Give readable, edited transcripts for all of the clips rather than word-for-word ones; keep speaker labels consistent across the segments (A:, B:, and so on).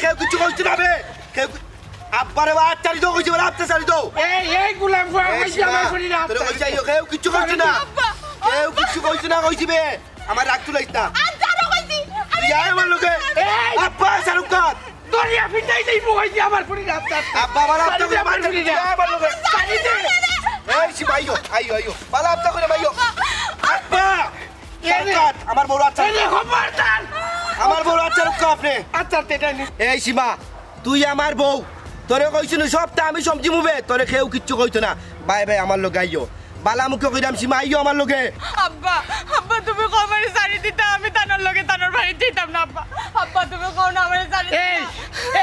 A: কেউ কিছু কইছ না বে কেউ আব্বারে বাত চালি দাও কইছি বলে আপনি চালি দাও
B: এই গুলাম ফুয়া কইছি আমার ফুরি না
A: তোরে কইছি কেউ কিছু কইছ না কেউ কিছু কইছ না কইছি বে আমার রাগ তুলাইছ না
C: আচ্ছা কইছি
A: যাই আমার লোকে আব্বা শাহরুখ খান
B: তোরিয়া ফিটাই দেই কইছি আমার ফুরি না
A: আব্বা বালা আপনি করে মার ফুরি না আমার লোকে চালি দে এই শিবা আইও বালা আপনি করে মাইও আব্বা শাহরুখ আমার বড় আচ্ছা
B: এই খবরদার
A: আমার বড় আচ্ছা রুক আপনি
B: আচ্ছা তেটা নি
A: এই সীমা তুই আমার বউ তোরে কইছিস সবটা আমি সমঝি মুবে তোরে কেউ কিচ্ছু কইতো না বাই বাই আমার লোক আইও বালা মুখে কইরাম সীমা আইও আমার লোকে
C: আব্বা আব্বা তুমি কমারে শাড়ি দিতা আমি তানোর লগে তানোর বাড়ি দিতাম না আব্বা আব্বা তুমি কোন আমারে শাড়ি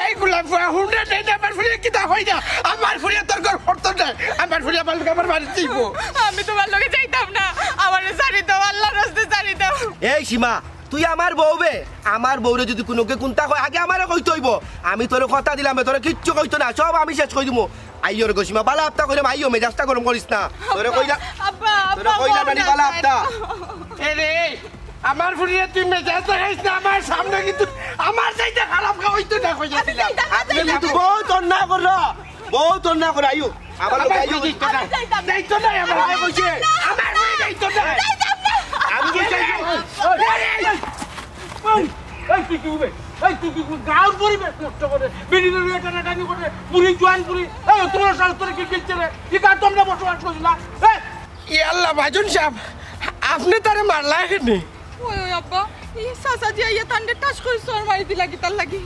B: এই গুলাম ফুয়া হুন্ডা দেই না আমার ফুরি কিতা হই না আমার ফুরি তোর ঘর ফটো না আমার ফুরি আমার লোকে আমার বাড়ি দিব
C: আমি তোমার লগে যাইতাম না আমারে শাড়ি দাও আল্লাহর রাস্তে শাড়ি দাও
A: এই সীমা তুই আমার বউ বে আমার বউরে যদি কোনোকে কোনটা কয় আগে আমারে কইতে হইব আমি তোর কথা দিলাম তোরে কিচ্ছু কইতো না সব আমি শেষ কই দিমু আইও রে সীমা বালা আপটা কইরাম আইও মেজাজটা গরম করিস না তোরে কইলা
C: আব্বা
A: তোরে কইলা নানি বালা আপটা
B: এরে আমার ফুরিয়ে তুই মেজাজ দেখাইস না আমার সামনে কিন্তু আমার চাইতে খারাপ হইতো না কইয়া দিলাম
A: আপনি কিন্তু বহুত অন্যায় করলো বহুত অন্যায় করে আইও আমার লোক আইও
B: যাইতো না আমার
A: আই কইছে
B: আমার ফুরি যাইতো না
A: আমি কইছি
B: এই তুই কি হবে এই তুই কি গাঁর পরিবেশ নষ্ট করে বিড়ির টানাটানি করে পুরি জোয়ান পুরি এই তোমার সাল তোর কি কিলছে রে কি কার তোমরা বসবাস করছ না এই আল্লাহ ভাইজন সাহেব আপনি তারে মারলা কেন
C: ওই আব্বা এই সাসাদি আইয়া তান্ডে টাচ করে সর মারি দিলা কি তার লাগি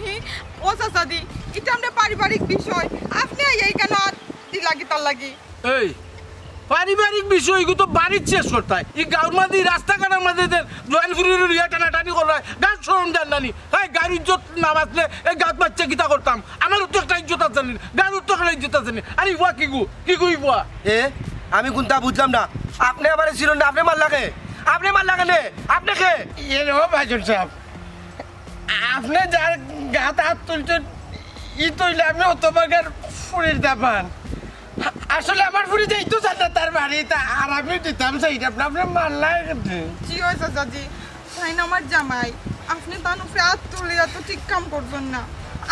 C: ও সাসাদি এটা আমরা পারিবারিক বিষয় আপনি আইয়া কেন দিলা কি তার লাগি
B: এই পারিবারিক বিষয়গুলো তো বাড়ির শেষ করতে হয় এই গাঁর মাঝে রাস্তাঘাটের মাঝে জয়েন ফুরির ইয়া টানাটানি করা হয় গাছ সরম জান নানি হ্যাঁ গাড়ির ইজ্জত না বাঁচলে এই গাছ বাচ্চা কিতা করতাম আমার তো একটা ইজ্জত আছে নি গাড়ির তো একটা ইজ্জত আছে নি আরে ইয়া কি কই বুয়া
A: এ আমি কোনটা বুঝলাম না আপনি আমারে ছিল না আপনি মার লাগে নে আপনি কে
B: এ রে ভাইজন সাহেব আপনি যার গাত হাত তুলছেন ই তৈলে আমি অতবাগার ফুরির দাপান আসলে আমার ফুরি যাইতো জানা তার বাড়িতে আর আমি দিতাম সেইটা আপনি মারলাই
C: জি ওই সাসাদি তাই না আমার জামাই আপনি তার উপরে হাত তুলিয়া তো ঠিক কাম করবেন না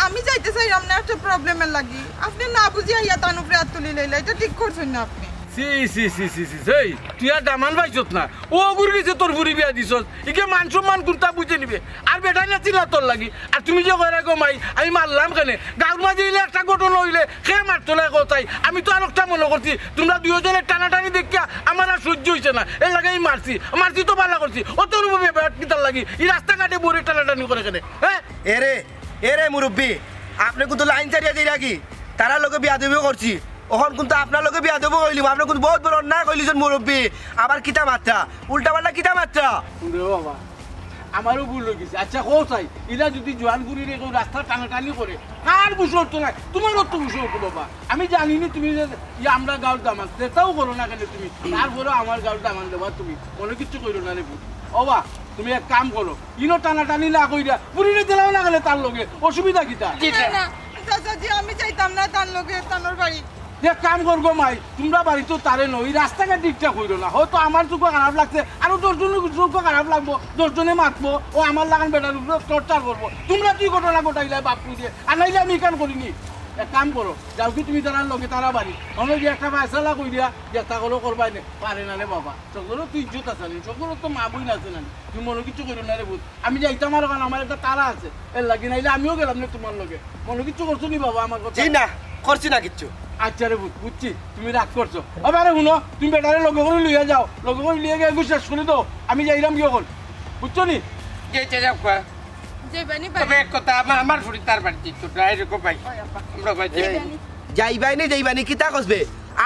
C: আমি যাইতে চাই আপনার একটা প্রবলেমের লাগি আপনি না বুঝিয়া ইয়া তার উপরে হাত তুলি লইলা এটা ঠিক করছেন না আপনি
B: সেই তুই আর দামান পাইছত না ও গুড়ি গেছে তোর বুড়ি বিয়া দিছস ইকে মান সম্মান কোনটা বুঝে নিবে আর বেটা না চিনা তোর লাগি আর তুমি যে কয়রা মাই আমি মারলাম কেনে গাঁর মাঝে ইলে একটা ঘটনা হইলে সে মারতো না কোথায় আমি তো আর একটা মনে করছি তোমরা দুজনের টানাটানি দেখিয়া আমার আর সহ্য হইছে না এর লাগে আমি মারছি তো ভালো করছি ও তোর বেট কিতার লাগি এই রাস্তাঘাটে বড়ি টানাটানি করে কেনে হ্যাঁ
A: এরে মুরব্বী আপনি কিন্তু লাইন ছাড়িয়া দিয়ে রাখি তারা লোকে বিয়া দেবেও করছি ওখান কিন্তু আপনার লোকে বিয়া দেবো কইলিম আপনি কিন্তু বহুত বড় অন্যায় কইলিছেন মুরব্বী আবার কিতা মাত্রা উল্টা পাল্টা কিতা মাত্রা
B: বাবা আমারও ভুল হয়ে গেছে আচ্ছা কোথায় এরা যদি জোয়ান গুড়ি রেখে রাস্তা টানাটানি করে কার বুঝ হতো না তোমারও তো বুঝ হতো বাবা আমি জানিনি তুমি যে আমরা গাঁর দামান সেটাও করো না কেন তুমি তারপরে আমার গাঁর দামান দেবা তুমি কোনো কিছু করো না রে ওবা তুমি এক কাম করো ইনো টানাটানি না কইরা পুরিনে দিলাও না গেলে তার লগে অসুবিধা কিতা
C: না সাসাদি আমি চাইতাম না তার লগে তানোর বাড়ি
B: এক কাম করবো মাই তোমরা বাড়ি তো তারে নই রাস্তাঘাট দিকটা কইরো না হয়তো আমার চোখে খারাপ লাগছে আরো 10 জনের চোখে খারাপ লাগবো 10 জনে মারবো ও আমার লাগান বেটার উপরে টর্চার করবো তোমরা কি ঘটনা ঘটাইলে বাপু দিয়ে আর নাইলে আমি কাম করিনি এক কাম করো যাও কি তুমি তার লগে তারা বাড়ি অনেক যে একটা ফায়সালা কই দিয়া যেটা করো করবাই না পারে না রে বাবা সকলেও তুই ইজ্জত আছে না সকলেও তো মা বই না আছে না তুমি মনে কিছু করো না রে বুঝ আমি যাইতাম আর কারণ আমার একটা তারা আছে এর লাগি নাইলে আমিও গেলাম না তোমার লগে মনে কিছু করছো নি বাবা আমার কথা
A: না করছি না কিচ্ছু
B: আচ্ছা রে বুঝছি তুমি রাগ করছো আবার শুনো তুমি বেটারে লগে করে লইয়া যাও লগে করে লিয়ে গিয়ে শেষ করে দাও আমি যাইলাম কি হল বুঝছো নি যেতে যাও আমার ফুরি তার বাড়িতে
A: যাইবানি কিতা কসবে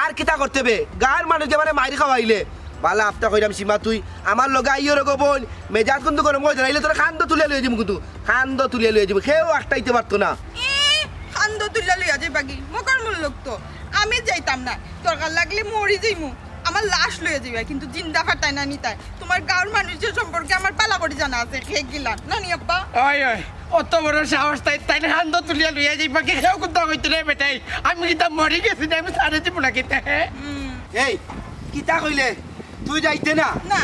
A: আর কিতা করতে বে গার মানুষ যে মানে মাইরি খাওয়াইলে বালা আপটা কইরাম সীমা তুই আমার লগে আইও রে বোন মেজাজ কিন্তু গরম হয়ে যাইলে তোর খান্দ তুলে লইয়া যাবো কিন্তু খান্দ তুলে লইয়া যাবো কেউ একটাইতে পারতো না
C: খান্দ তুলে লইয়া যাই বাকি মকার মূল লোক তো আমি যাইতাম না দরকার লাগলে মরি যাইমু আমার লাশ লইয়া যাইবা কিন্তু জিন্দা ফাটাই না নিতাই তোমার গাঁর মানুষের সম্পর্কে আমার পালা করে জানা আছে খেয়ে গিলাম নানি আব্বা
B: ওই অত বড় সাহস তাই তাই খান্দ তুলিয়া লইয়া যাইবা কি কেউ কোথাও হইতে রে বেটাই আমি কিতা মরি গেছি আমি সারে দিব না কিতা
A: এই কিতা কইলে তুই যাইতে না
C: না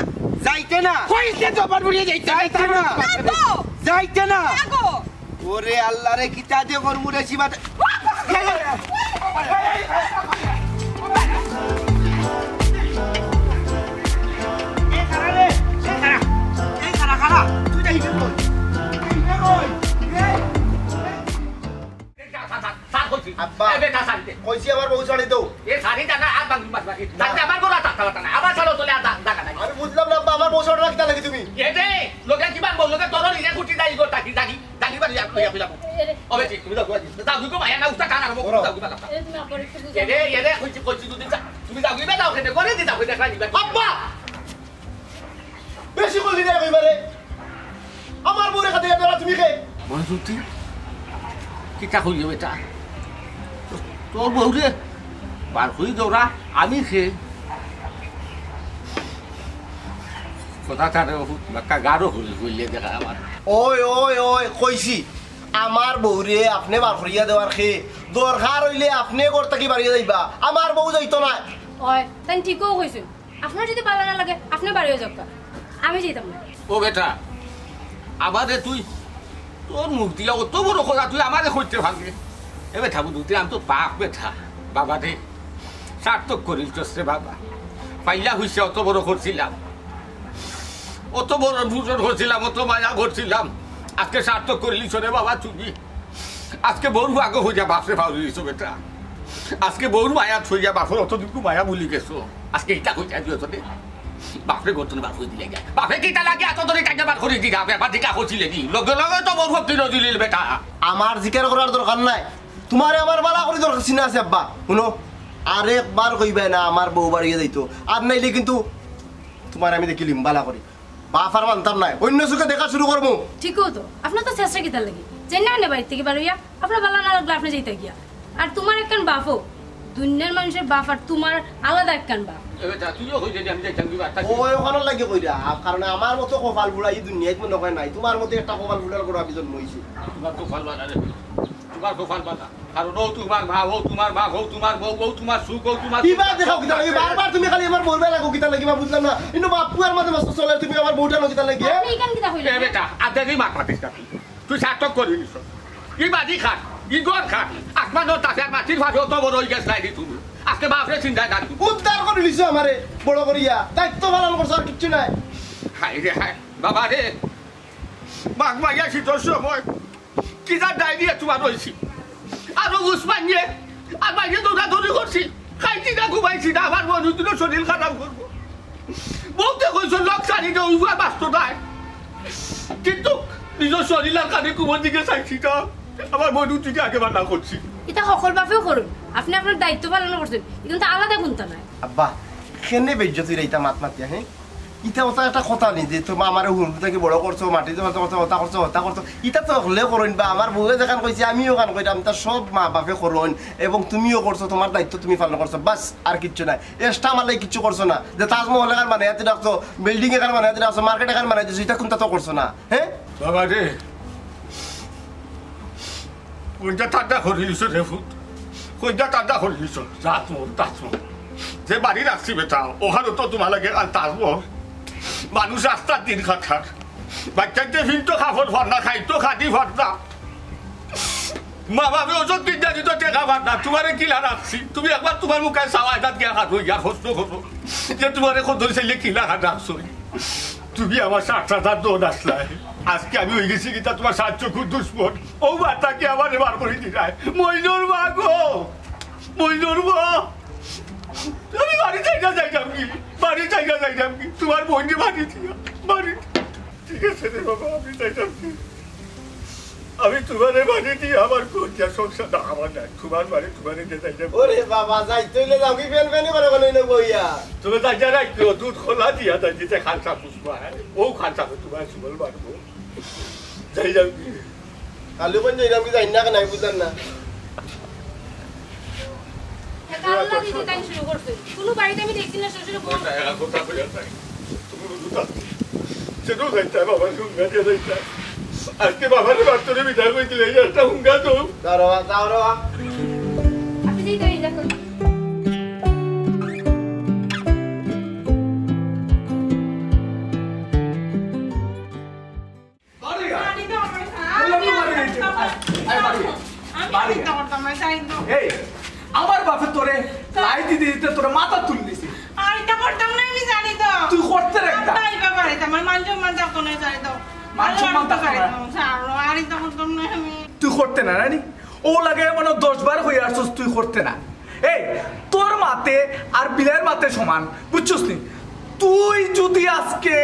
A: যাইতে না
B: কইতে তো বার বুড়িয়ে যাইতে
A: যাইতে না
C: না তো
A: যাইতে না
C: গো
A: ওরে আল্লাহ রে কিতা দিয়ে করমু রে সীমাতে
D: আব্বা
A: কইছি আমার বউ ছাড়ি দাও আমি বুঝলাম না আব্বা আমার বউ ছাড়া কিতা লাগে তুমি আব্বা বেশি বললি না এবারে আমার বউরে খাতে যাবে তুমি কে
D: মনজুতি কিতা কইও বেটা তোর বউরে বার হই দৌড়া আমি খে কথা তারে বাক্কা গাঢ় হইলে দেখা আমার
A: ওই ওই ওই কইছি আমার বউরে আপনি বার করিয়া দেওয়ার খে দরকার হইলে আপনি করতে কি বাড়িয়ে যাইবা আমার বউ যাইতো না
E: হয় তাই ঠিকও কইছেন আপনার যদি ভালো না লাগে আপনি বাড়িও যাক আমি যেতাম না
D: ও বেটা আমারে তুই তোর মুখ দিলা অত বড় কথা তুই আমারে হইতে ভাঙে এ বেটা বুঝতে আমি তো বাপ বেটা বাবা রে সার্থক করিল রে বাবা পাইলা হইছে অত বড় করছিলাম অত বড় ভূষণ করছিলাম অত মায়া করছিলাম আজকে সার্থক করিলিস রে বাবা তুমি আজকে বউর আগে হয়ে যা বাপরে ভাবিস বেটা আজকে বউর মায়া থই যা বাপর অতটুকু মায়া বলি গেছো আজকে এটা কইতা দিও তোরে বাপরে গতনে বার করে দিলে বাপরে কিটা লাগে এত ধরে টাকা বার করে দিগা ব্যাপার দিকা হচ্ছিলে দি লগে লগে তো বউর ভক্তি নদিল বেটা
A: আমার জিকার করার দরকার নাই তোমারে আমার বালা করে দরকার চিনা আছে আব্বা শুনো আরেকবার কইবে না আমার বউ বাড়িয়ে যাইতো আর নাইলে কিন্তু তোমার আমি দেখিলিম বালা করি বাপ আর মানতাম নাই অন্য চোখে দেখা শুরু করবো
E: ঠিকও তো আপনার তো চেষ্টা কিতার লাগে চেন্না না বাড়ি থেকে বাড়িয়া আপনার ভালো না লাগলে আপনি যেতে গিয়া আর তোমার একখান বাপও দুনিয়ার মানুষের বাপ আর তোমার আলাদা একখান বাপ
D: বেটা তুইও হই যদি আমি যাইতাম দিবা
A: ওই ওখানে লাগে কইরা কারণ আমার মতো কপাল বুড়া এই দুনিয়ায় মনে হয় নাই তোমার মতো একটা কপাল বুড়ার করে আমি জন্ম হইছি
D: তোমার কপাল বাধা রে তোমার কপাল বাধা কারণ ও তোমার মা ও তোমার মা ও তোমার বউ ও তোমার সুখ ও তোমার
A: কিবা দেখাও কিতা লাগে বারবার তুমি খালি আমার বলবে লাগো কিতা লাগে বা বুঝলাম না কিন্তু বাপুয়ার মধ্যে মস্ত চলে তুমি আমার বউটা নো কিতা লাগে
E: আপনি এখান কিতা হইলেন
D: এ বেটা আদেরই মার পাতিস না তুই সার্থক করবি নিস কি বাজি খাট কি গড় খাট আসমান ও তাসের মাটির ভাষা অত বড় হয়ে গেছে নাই তুমি আজকে বাপরে চিন্তায় না
A: উদ্ধার করে নিছো আমারে বড় করিয়া দায়িত্ব পালন করছো আর কিচ্ছু নাই
D: হাই রে হাই বাবা রে মাঘ মাইয়া শীতর সময় কি যা ডাই দিয়ে তোমার রয়েছি আরো উসমান নিয়ে আর বাইরে দৌড়াদৌড়ি করছি খাইছি না ঘুমাইছি না আমার মনুদিন শরীর খারাপ করবো বলতে কইছো লোক সারিতে উইবা বাস্ত নাই কিন্তু নিজের শরীর আর কানে কুমোর দিকে চাইছি না আমার মনুদিকে আগে বানা করছি
E: এটা সকল বাপেও করুন আপনি আপনার দায়িত্ব পালন করছেন কিন্তু আলাদা গুনতা নাই
A: আব্বা কেনে বেজ্জতি রাইতা মাত মাতিয়া হ্যাঁ ইটা ওটা একটা কথা নেই যে তোমার আমার হুড় থেকে বড় করছো মাটিতে হতা করছো ইটা তো হলে করইন বা আমার বউয়ে যেখান কইছে আমিও গান কইতাম তা সব মা বাপে করইন এবং তুমিও করছো তোমার দায়িত্ব তুমি পালন করছো বাস আর কিচ্ছু নাই এক্সট্রা মারলে কিচ্ছু করছো না যে তাজমহল এখান মানে এতে রাখছো বিল্ডিং এখান মানে এতে রাখছো মার্কেট এখান মানে দিছো এটা কোনটা তো করছো না হ্যাঁ
D: বাবা রে কোনটা ঠান্ডা করিলিস রে ফুট কোনটা ঠান্ডা করিলিস তাজমহল যে বাড়ি রাখছি বেটা ওখানে তো তোমার লাগে আর তাজমহল মানুষ রাস্তার দিন খাট বাচ্চাদের ফিরতো খাফর ভরনা খাইতো খাটি ভরনা মা বাবা ওজন তিনটা দিত টেকা ভরনা তোমারে কিলা রাখছি তুমি একবার তোমার মুখে সাওয়া এটা গিয়া খাট হইয়া প্রশ্ন করো যে তোমার এখন ধরছিলে কিলা খাট রাখছো তুমি আমার 60,000 দোন আসলাই আজকে আমি হয়ে গেছি কিতা তোমার 7 চক্ষুর দুশ্মন ও বাতাকে আমার এবার করে দিলায় মইনুর মা গো মইনুর মা আমি বাড়ি চাইনা যাইতাম কি বাড়ি চাইনা যাইতাম কি তোমার বোনকে বাড়ি দিয়া বাড়ি ঠিক আছে রে বাবা আমি চাইতাম কি আমি তোমার বাড়ি দিয়ে আমার কোনটা সংসার না আমার না তোমার বাড়ি তোমার দিয়ে যাইতাম
A: ওরে বাবা যাই তুইলে যাও কি ফেল ফেনি করে বলে না বইয়া
D: তুমি যাইতা না কেউ দুধ খোলা দিয়া তাই দিতে খালসা পুষবা ও খালসা তোমার সুবল বাড়বো যাইতাম কি
A: কালু কোন যাইতাম কি যাই না কেন বুঝলেন না
E: আল্লাহ দিতে তাই শুরু করছে কোনো বাড়িতে আমি দেখছি না শ্বশুর বউ
D: কথা বলে তাই তুমি বুঝতা সেটাও যাইতা বাবা হুঙ্গা দিয়ে যাইতা আজকে বাবার বাচ্চারে বিদায় করে দিলে একটা হুঙ্গা তো
A: যাও রে
E: আপনি যেই তাই দেখুন
C: আমি তো করতাম না চাই তো
F: এই আমার বাপে তোরে লাই দিতে দিতে তোরে মাথা তুলে দিছি
C: আর এটা করতাম না আমি জানি তো
F: তুই করতে রাখতা
C: তাই ব্যাপার এটা আমার মান সম্মান থাকতো না জানি তো
F: মান সম্মান থাকতো না?
C: আর এটা করতাম না আমি
F: তুই করতে না রানি ও লাগে মানে 10 বার হয়ে আসছিস তুই করতে না এই তোর মাতে আর বিলের মাতে সমান বুঝছিস নি তুই যদি আজকে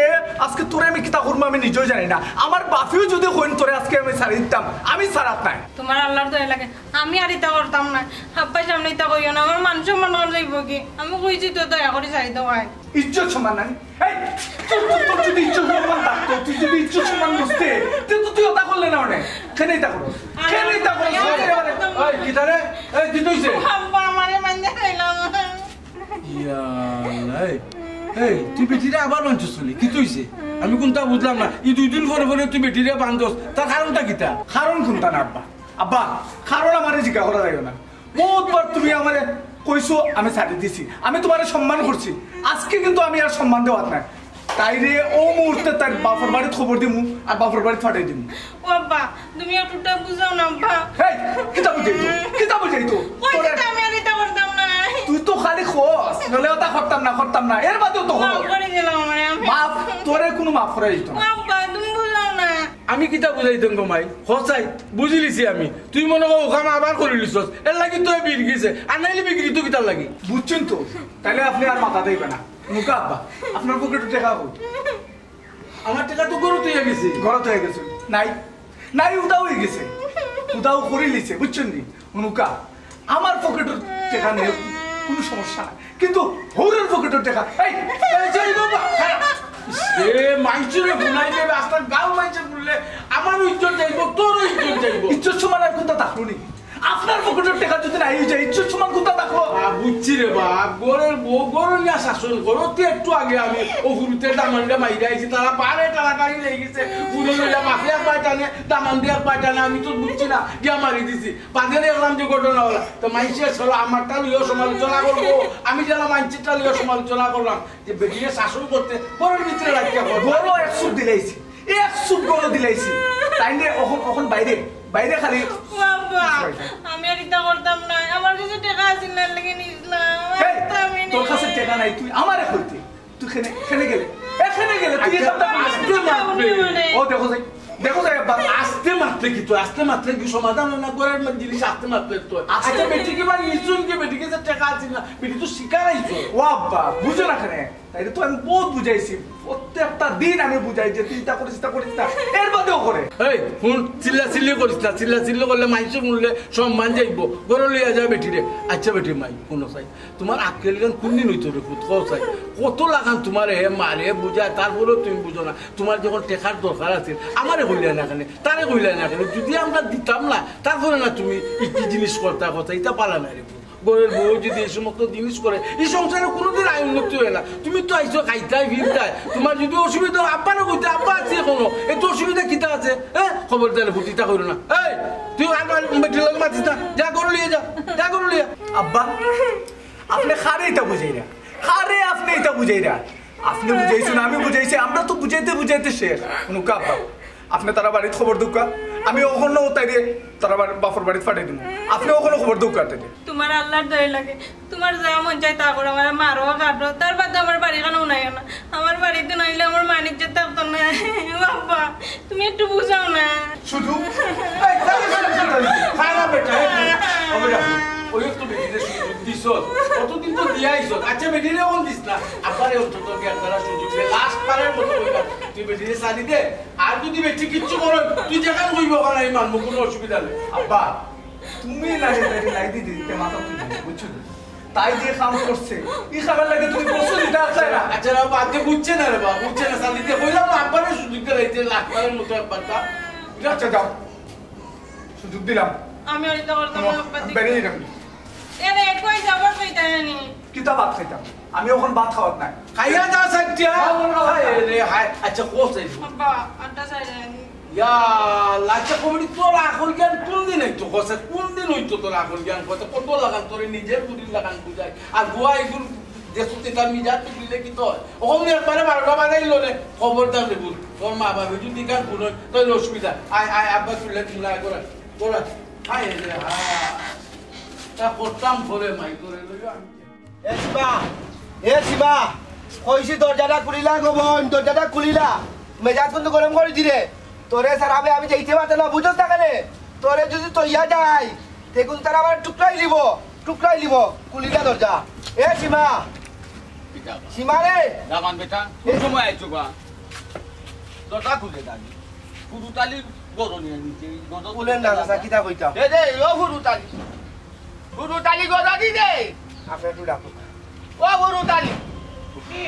F: তোরে আমি কিতা করবো আমি নিজেও জানি না আমার বাপিও যদি হইন তোরে আজকে আমি ছাড়ি দিতাম আমি ছাড়াত নাই
C: তোমার আল্লাহর দয়া লাগে আমি আর এটা করতাম না আব্বা সামনে এটা কইও না আমার মান সম্মান হয়ে যাইব কি আমি কইছি তো দয়া করে চাই দাও ভাই
F: ইজ্জত সমান নাই এই তোর যদি ইজ্জত সমান থাকতো তুই যদি ইজ্জত সমান বুঝতে তুই ওটা করলে না অনেক খেনেই তা করো খেনেই তা করো
B: এই কিটা রে এই কি হইছে
C: আব্বা আমারে মানতে চাইলাম
B: ইয়া এই এই তুই বেটিরে আবার বানছস কি হইছে আমি কোনটা বুঝলাম না এই 2 দিন পরে পরে তুই বেটিরে বানছস তার কারণটা কিটা
F: কারণ কোনটা না আব্বা আব্বা কারণ আমারে জিজ্ঞাসা করা যাবে না বহুতবার তুমি আমারে কইছো আমি ছাড়ি দিছি আমি তোমারে সম্মান করছি আজকে কিন্তু আমি আর সম্মান দেওয়াত নাই তাই রে ও মুহূর্তে তার বাপর বাড়িতে খবর দিমু আর বাপর বাড়িতে ফাটাই দিমু
C: ও আব্বা তুমি একটুটা বুঝাও না আব্বা
F: এই কিতা বুঝাইতো
C: কইছি আমি আর এটা করতাম না
F: তুই তো খালি খোস নলে ওটা করতাম না এর বাদেও তো
C: মাফ
F: খবর
C: করে দিলাম আমারে আমি
F: মাফ তোরে কোনো মাফ করা যেত না
C: আব্বা তুমি বুঝাও না
B: আমি কিতা বুঝাইতেন গো মাই হসাই বুঝিলিছি আমি তুই মনে কর ওখান আবার করে লিছস এর লাগি তুই বিড় গেছে আর নাইলে বিক্রি তো কিতার লাগি
F: বুঝছেন তো তাহলে আপনি আর মাথা দেবে না মুখা আব্বা আপনার পকেটে টাকা হোক
B: আমার টাকা তো গরু তুই গেছি
F: ঘরত হয়ে গেছে নাই উদাও হয়ে গেছে উদাও করে লিছে বুঝছেন নি মুখা আমার পকেটের টাকা নিয়ে কোনো সমস্যা নাই কিন্তু হৌরের পকেটের টাকা এই
B: যাই বাবা সে মাইচুরে বুনাই দেবে আস্তা গাও মাইচুর বললে আমার ইজ্জত যাইব তোর ইজ্জত যাইব
F: ইজ্জত সমান আর কোনটা থাকলো নি আপনার পকেটের টাকা যদি নাই যায় ইজ্জত সমান কোনটা থাকলো
B: বুঝছি রে বাপ গরের বউ গরু নিয়ে শাসন করো তুই একটু আগে আমি ও হুরুতে দামানটা মাইরে আইছি তারা পারে টাকা গাড়ি লেগে গেছে পুরো লইয়া মাফিয়া পাইটানে দামান দিয়া পাইটানে আমি তো বুঝছি না গিয়া মারি দিছি বাজারে এলাম যে ঘটনা হলো তো মাইসে ছিল আমারটা লিও সমালোচনা করবো আমি যেন মাইনচিটা লিও সমালোচনা করলাম যে বেটিয়ে শাসন করতে গরের ভিতরে রাখিয়া
F: বড় এক সুপ দিলাইছি এক সুপ বড় দিলাইছি তাই নিয়ে এখন বাইরে খালি
C: বাবা আমি আর এটা করতাম না আমার কাছে টাকা আছে না লাগে নিলাম আমি
F: তোর কাছে টাকা নাই তুই আমারে কইতে তুই খেনে গেলে তুই এখানটা
B: আস্তে মারবে
F: ও দেখো যাই আব্বা
B: আস্তে মারলে কি তো আস্তে মারলে কি সমাধান না করার জিনিস আস্তে মারলে তো আচ্ছা বেটিকে বাড়ি ইসুন কে বেটিকে যে টাকা আছে না বেটি তো শিকার আইছো
F: ও আব্বা বুঝো না কেন তাই তো আমি বহুত বুঝাইছি প্রত্যেকটা দিন আমি বুঝাই যে তুই তা করিস না এর বাদেও করে
B: এই ফোন চিল্লি করিস না চিল্লি করলে মাইসে শুনলে সম্মান যাইব গরু লইয়া যায় বেটি রে আচ্ছা বেটি মাই কোন চাই তোমার আক্কেল গান কোনদিন হইতো রে খুদ কও চাই কত লাগান তোমার হে মারে বুঝায় তারপরেও তুমি বুঝো না তোমার যখন টেকার দরকার আছে আমারে কইলে না কেন তারে কইলে না কেন যদি আমরা দিতাম না তারপরে না তুমি কি জিনিস করতে কথা এটা পালা না রে গরের বউ যদি এই সমস্ত জিনিস করে এই সংসারে কোনোদিন আয় উন্নতি হয় না তুমি তো আইছো খাইতাই ফিরতাই তোমার যদি অসুবিধা আব্বারও কইতে আব্বা আছে এখনো এত অসুবিধা কিতা আছে হ্যাঁ খবর তাহলে ফুটিটা করো না এই তুই আর বেটির লোক মাতিস না যা করো লিয়ে যা করো লিয়ে
F: আব্বা আপনি খারে এটা বুঝাই না আপনি এটা বুঝাই না আপনি বুঝাইছেন আমি বুঝাইছি আমরা তো বুঝাইতে শেষ অনুকা আব্বা আপনি তারা বাড়িতে খবর দুকা আমি ওখানে তাইরে তারা বাপর বাড়িতে ফাটাই দিব আপনি ওখানে খবর দুকা তাইরে
C: তোমার আল্লাহর দয়া লাগে তোমার যা মন চাই তা করো আমার মারো কাটো তার বাদে আমার বাড়ি কেন নাই না আমার বাড়িতে নাইলে আমার মানিজ্য থাকতো না বাবা তুমি একটু বুঝাও না
F: শুধু
B: খারাপ বেটা ওই তো বেটিরে সুযোগ দিছ কতদিন তো দিয়াইছ আচ্ছা বেটিরে কোন দিস না আবার অন্তত জ্ঞানদারা সুযোগ দে লাস্ট পারের মতো কইবা তুই বেটিরে সারি দে আর যদি বেটি কিচ্ছু করো তুই যেখানে কইব ওখানে এই মানব কোনো অসুবিধা নেই
F: আব্বা তুমি লাই দিতে মাথা তুলে বুঝছো তাই যে কাম করছে এই খাবার লাগে তুমি প্রশ্ন দিতে আসলে না
B: আচ্ছা রে বাবা আজকে বুঝছে না রে বাবা বুঝছে না সারি দে কইলাম আব্বারে সুযোগ দে লাইতে লাস্ট পারের মতো একবারটা
F: আচ্ছা যাও সুযোগ দিলাম
C: আমি আর এটা করতাম না বাবা
F: বেরিয়ে যাবি
C: এরে কই যাবার কইতা জানি
F: কিতা ভাত খাইতাম আমি এখন ভাত খাওয়াত নাই
B: খাইয়া যা সাইটিয়া রে হাই আচ্ছা কোসে
C: বাবা আটা সাইড
B: ইয়া লাচ্চা কমিটি তোর এখন জ্ঞান কোন দিন হইতো কসে কোন দিন হইতো তোর এখন জ্ঞান কত লাগান তোর নিজের বুড়ির লাগান বুঝাই আর গোয়া এগুলো দেখতে তার মিজাজ তো দিলে কি তোর ওখানে একবারে 12টা বাজাইলো রে খবরদার দেবুল তোর মা বাবা যদি গান পুরো তোর অসুবিধা আয় আব্বা তুলে তুলা করে আয় করতাম ভরে মাই করে লইয়া
A: এ শিবা কইছি দরজাটা খুলিলা গো বোন দরজাটা খুলিলা মেজাজ কিন্তু গরম করে দিলে তোরে স্যার আমি যাইতে পারতে না বুঝছ না কেন তোরে যদি তৈয়া যায় দেখুন তারা আবার টুকরাই লিব খুলিলা দরজা এ সীমা রে
D: রামান বেটা কোন সময় আইছো গা দরজা খুলে দাঁড়ি ফুরুতালি গরনি নিচে গরন
A: খুলেন না চাচা কিতা কইতাম
D: দে দে ও ফুরুতালি গরা দি দে
A: আপনি একটু ডাকুন
D: ও ফুরুতালি কি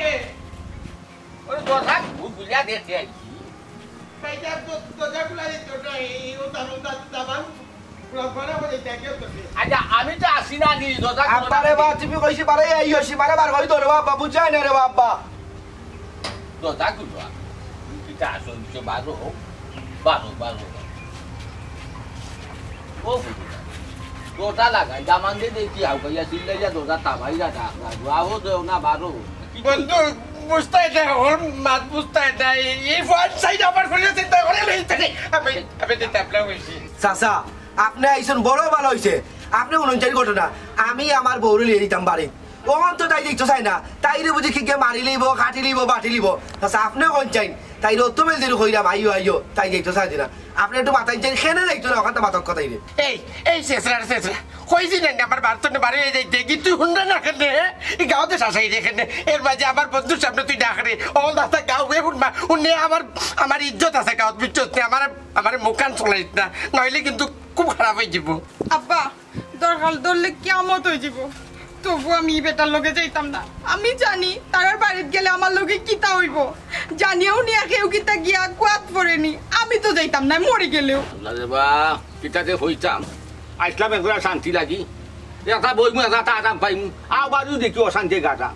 D: ওরে দরজা বুঝিয়া দেখতে আই
B: কাইটা তো দরজা খুলা দিত না এই ও দাবান পুরো বলে দেখেও তো
D: আচ্ছা আমি তো আসি না নি দরজা
A: আপারে বা তুমি কইছি পারে আইও সীমারে বার হই তোর বাবা বুঝাই না রে বাবা
D: দরজা খুলবা কিটা আসো নিচে বারো ও দরজা লাগাই দামান দে দেখি আও কইয়া সিল্লাই যা দরজা তাবাই যা আও দেও না বারো
B: বন্ধু বুঝতে এটা ওর মাত বুঝতে এটা এই ফোন সাইড আবার খুলে চিন্তা করে লইতে আমি তো ট্যাবলা হইছি
A: চাচা আপনি আইসন বড় ভালো হইছে আপনি অনুযায়ী ঘটনা আমি আমার বউরে লিয়ে দিতাম বাড়ি ওখান তো তাই দেখছো চাই না তাইরে বুঝি খিকে মারি লইব কাটি লইব বাটি লইব আচ্ছা আপনি কোন চাই তাই অত বেল দিন কইরাম আইও তাই দেখছো চাই না আপনি একটু মাথায় চাই খেনে দেখছো না ওখান তো মাথক কথাই রে
B: এই শেষরা কইছি না আমার বার্তনে বাড়ি যাইতে কিন্তু হুন্ডা না খেলে এই গাঁওতে শাসাই রেখে এর মাঝে আমার বন্ধুর সামনে তুই ডাক রে অল দাস্তা গাঁও বে হুনমা উনি আমার ইজ্জত আছে গাঁত বিচ্ছত আমার মুখান চলাইত না নইলে কিন্তু খুব খারাপ হয়ে যাব
C: আব্বা দরকার ধরলে কিয়ামত হয়ে যাব তবু আমি বেটার লগে যাইতাম না আমি জানি তারার বাড়িতে গেলে আমার লগে কিতা হইব জানিও নিয়া কেউ কিতা গিয়া কুয়াত পড়েনি আমি তো যাইতাম না মরে গেলেও
D: আল্লাহ রে বা কিটাতে হইতাম আইসলাম একবার শান্তি লাগি এটা বইমু এটা আরাম পাইমু আবারও দেখি অশান্তি গাটা